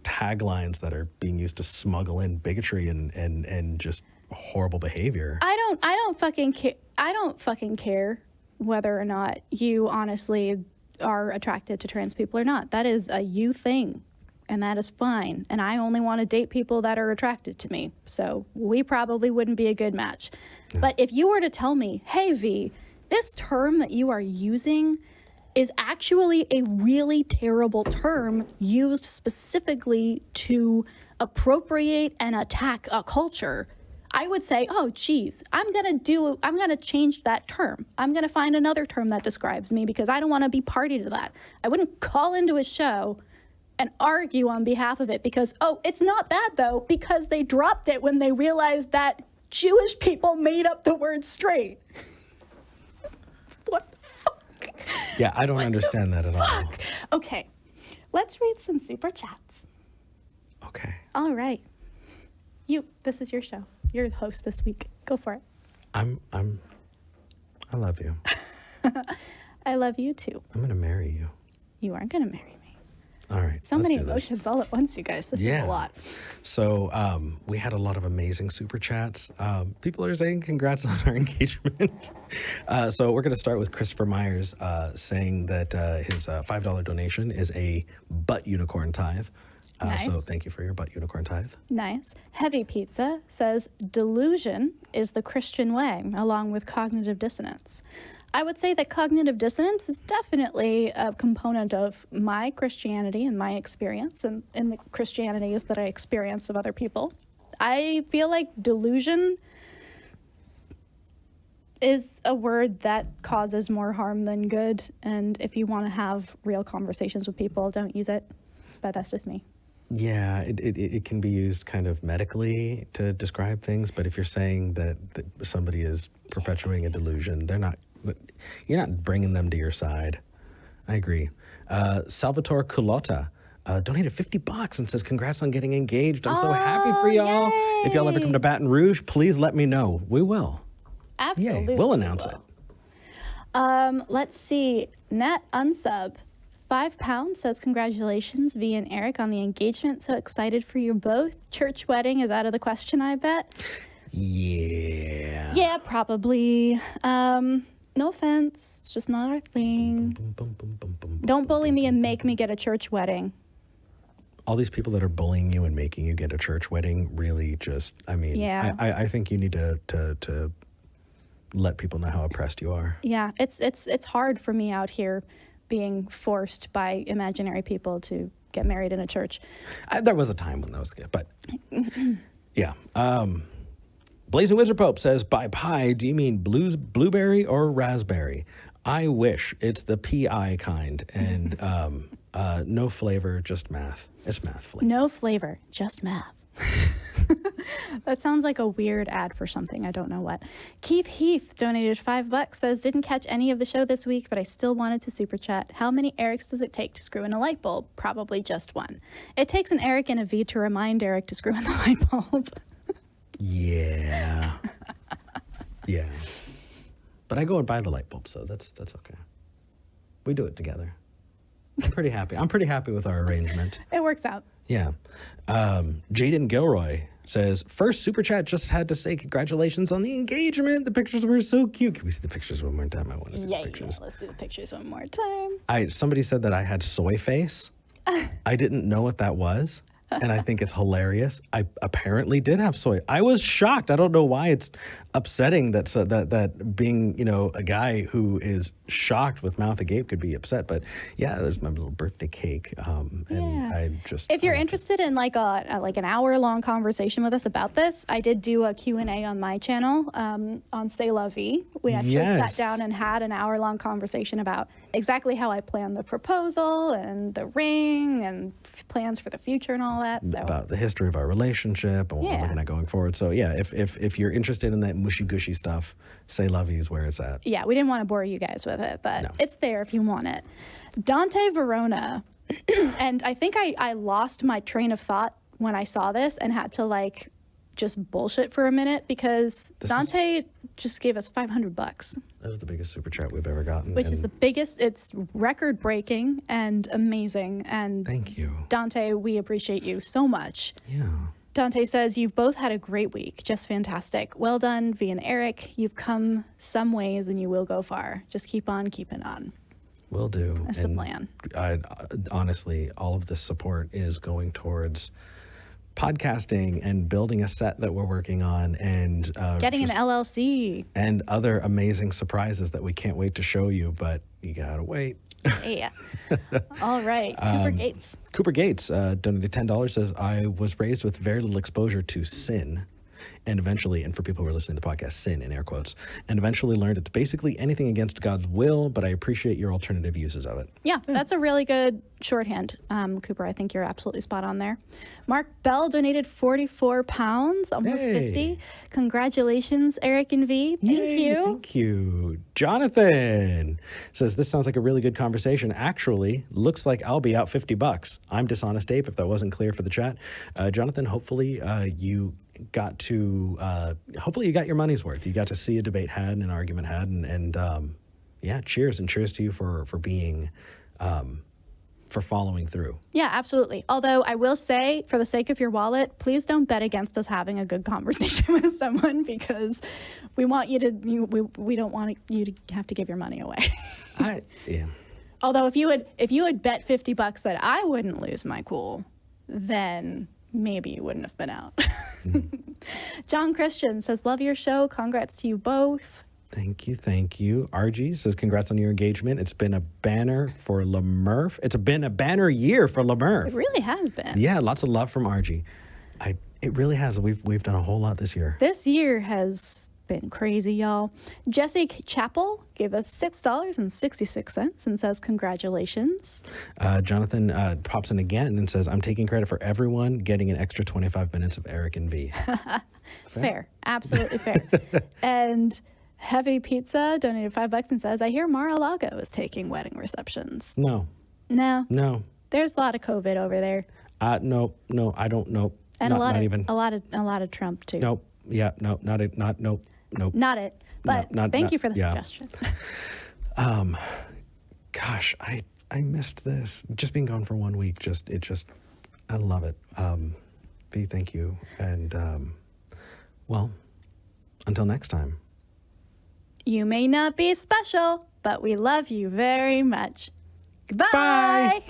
[SPEAKER 1] taglines that are being used to smuggle in bigotry and just horrible behavior.
[SPEAKER 2] I don't fucking care. I don't fucking care whether or not you honestly are attracted to trans people or not. That is a you thing, and that is fine. And I only want to date people that are attracted to me. So we probably wouldn't be a good match. Yeah. But if you were to tell me, hey, V, this term that you are using is actually a really terrible term used specifically to appropriate and attack a culture, I would say, oh, geez, I'm going to change that term. I'm going to find another term that describes me because I don't want to be party to that. I wouldn't call into a show and argue on behalf of it because, oh, it's not bad though, because they dropped it when they realized that Jewish people made up the word straight. What the fuck?
[SPEAKER 1] Yeah, I don't understand that at all.
[SPEAKER 2] Okay, let's read some super chats.
[SPEAKER 1] Okay.
[SPEAKER 2] All right. This is your show. You're the host this week. Go for it.
[SPEAKER 1] I love you.
[SPEAKER 2] I love you too.
[SPEAKER 1] I'm going to marry you.
[SPEAKER 2] You aren't going to marry me.
[SPEAKER 1] All right.
[SPEAKER 2] So many emotions all at once, you guys. This is a lot.
[SPEAKER 1] So we had a lot of amazing super chats. People are saying congrats on our engagement. So we're going to start with Christopher Myers saying that his $5 donation is a butt unicorn tithe.
[SPEAKER 2] Nice.
[SPEAKER 1] So thank you for your butt unicorn tithe.
[SPEAKER 2] Nice. Heavy Pizza says delusion is the Christian way, along with cognitive dissonance. I would say that cognitive dissonance is definitely a component of my Christianity and my experience and in the Christianities that I experience of other people. I feel like delusion is a word that causes more harm than good. And if you want to have real conversations with people, don't use it. But that's just me.
[SPEAKER 1] Yeah, it can be used kind of medically to describe things, but if you're saying that somebody is perpetuating a delusion, you're not bringing them to your side. I agree. Salvatore Culotta donated $50 and says, congrats on getting engaged. I'm so happy for y'all. Yay. If y'all ever come to Baton Rouge, please let me know. We will.
[SPEAKER 2] Absolutely.
[SPEAKER 1] Yay. We'll announce it.
[SPEAKER 2] Let's see. Net Unsub. £5 says, congratulations, V and Eric, on the engagement. So excited for you both. Church wedding is out of the question, I bet.
[SPEAKER 1] Yeah.
[SPEAKER 2] Yeah, probably. No offense. It's just not our thing. Don't bully me and make me get a church wedding.
[SPEAKER 1] All these people that are bullying you and making you get a church wedding really just,
[SPEAKER 2] yeah.
[SPEAKER 1] I think you need to let people know how oppressed you are.
[SPEAKER 2] Yeah, it's hard for me out here being forced by imaginary people to get married in a church.
[SPEAKER 1] There was a time when that was good, but yeah. Blazing Wizard Pope says, by pie, do you mean blueberry or raspberry? I wish. It's the PI kind. And no flavor, just math. It's math flavor.
[SPEAKER 2] No flavor, just math. That sounds like a weird ad for something. I don't know what. Keith Heath donated $5, says, didn't catch any of the show this week, but I still wanted to super chat. How many Erics does it take to screw in a light bulb? Probably just one. It takes an Eric and a V to remind Eric to screw in the light bulb.
[SPEAKER 1] Yeah. Yeah. But I go and buy the light bulb, so that's okay. We do it together. I'm pretty happy. I'm pretty happy with our arrangement.
[SPEAKER 2] It works out.
[SPEAKER 1] Yeah. Jaden Gilroy says, first super chat, just had to say congratulations on the engagement. The pictures were so cute. Can we see the pictures one more time? I want to see the pictures.
[SPEAKER 2] Yeah, let's see the pictures one more time.
[SPEAKER 1] Somebody said that I had soy face. I didn't know what that was. And I think it's hilarious. I apparently did have soy. I was shocked. I don't know why it's upsetting that being, a guy who is shocked with mouth agape could be upset. But yeah, there's my little birthday cake. And I just...
[SPEAKER 2] If you're interested in like an hour-long conversation with us about this, I did do a Q&A on my channel on C'est La Vie. We actually sat down and had an hour-long conversation about exactly how I planned the proposal and the ring and plans for the future and all that. So. About
[SPEAKER 1] the history of our relationship and what we're looking at going forward. So yeah, if you're interested in that mushy-gushy stuff, C'est La Vie is where it's at.
[SPEAKER 2] Yeah, we didn't want to bore you guys with it, but it's there if you want it. Dante Verona, and I think I lost my train of thought when I saw this and had to just bullshit for a minute because Dante just gave us $500.
[SPEAKER 1] That was the biggest super chat we've ever gotten.
[SPEAKER 2] Which is the biggest. It's record breaking and amazing. And
[SPEAKER 1] thank you,
[SPEAKER 2] Dante. We appreciate you so much.
[SPEAKER 1] Yeah.
[SPEAKER 2] Dante says, you've both had a great week. Just fantastic. Well done, V and Eric. You've come some ways and you will go far. Just keep on keeping on.
[SPEAKER 1] Will do.
[SPEAKER 2] That's the plan.
[SPEAKER 1] Honestly, all of this support is going towards podcasting and building a set that we're working on, and
[SPEAKER 2] getting an LLC
[SPEAKER 1] and other amazing surprises that we can't wait to show you, but you gotta wait.
[SPEAKER 2] Yeah. All right. Cooper Gates
[SPEAKER 1] Donated $10, says, I was raised with very little exposure to sin, and eventually, and for people who are listening to the podcast, sin in air quotes, and eventually learned it's basically anything against God's will, but I appreciate your alternative uses of it.
[SPEAKER 2] Yeah, that's a really good shorthand, Cooper. I think you're absolutely spot on there. Mark Bell donated 44 pounds, almost 50. Congratulations, Eric and V. Thank you.
[SPEAKER 1] Thank you. Jonathan says, this sounds like a really good conversation. Actually, looks like I'll be out $50. I'm Dishonest Ape, if that wasn't clear for the chat. Jonathan, hopefully you got your money's worth. You got to see a debate had and an argument had, and yeah, cheers to you for being for following through.
[SPEAKER 2] Yeah, absolutely. Although I will say, for the sake of your wallet, please don't bet against us having a good conversation with someone, because we want you to we don't want you to have to give your money away.
[SPEAKER 1] Yeah.
[SPEAKER 2] Although if you had bet $50 that I wouldn't lose my cool, then maybe you wouldn't have been out. John Christian says, love your show. Congrats to you both.
[SPEAKER 1] Thank you. RG says, congrats on your engagement. It's been a banner for LaMurph. It's been a banner year for LaMurph.
[SPEAKER 2] It really has been.
[SPEAKER 1] Yeah, lots of love from RG. It really has. We've done a whole lot this year.
[SPEAKER 2] This year has been crazy, y'all. Jesse Chappell gave us $6.66 and says, congratulations.
[SPEAKER 1] Jonathan pops in again and says, I'm taking credit for everyone getting an extra 25 minutes of Eric and V.
[SPEAKER 2] Fair. Absolutely fair. And Heavy Pizza donated $5 and says, I hear Mar-a-Lago is taking wedding receptions.
[SPEAKER 1] No.
[SPEAKER 2] There's a lot of COVID over there.
[SPEAKER 1] No, I don't know.
[SPEAKER 2] And
[SPEAKER 1] not
[SPEAKER 2] a lot of Trump too.
[SPEAKER 1] Nope. Yeah, no, not it. Nope.
[SPEAKER 2] Not it. But thank you for the suggestion.
[SPEAKER 1] Gosh, I missed this. Just being gone for 1 week, I love it. V, thank you. And well, until next time.
[SPEAKER 2] You may not be special, but we love you very much. Goodbye.
[SPEAKER 1] Bye.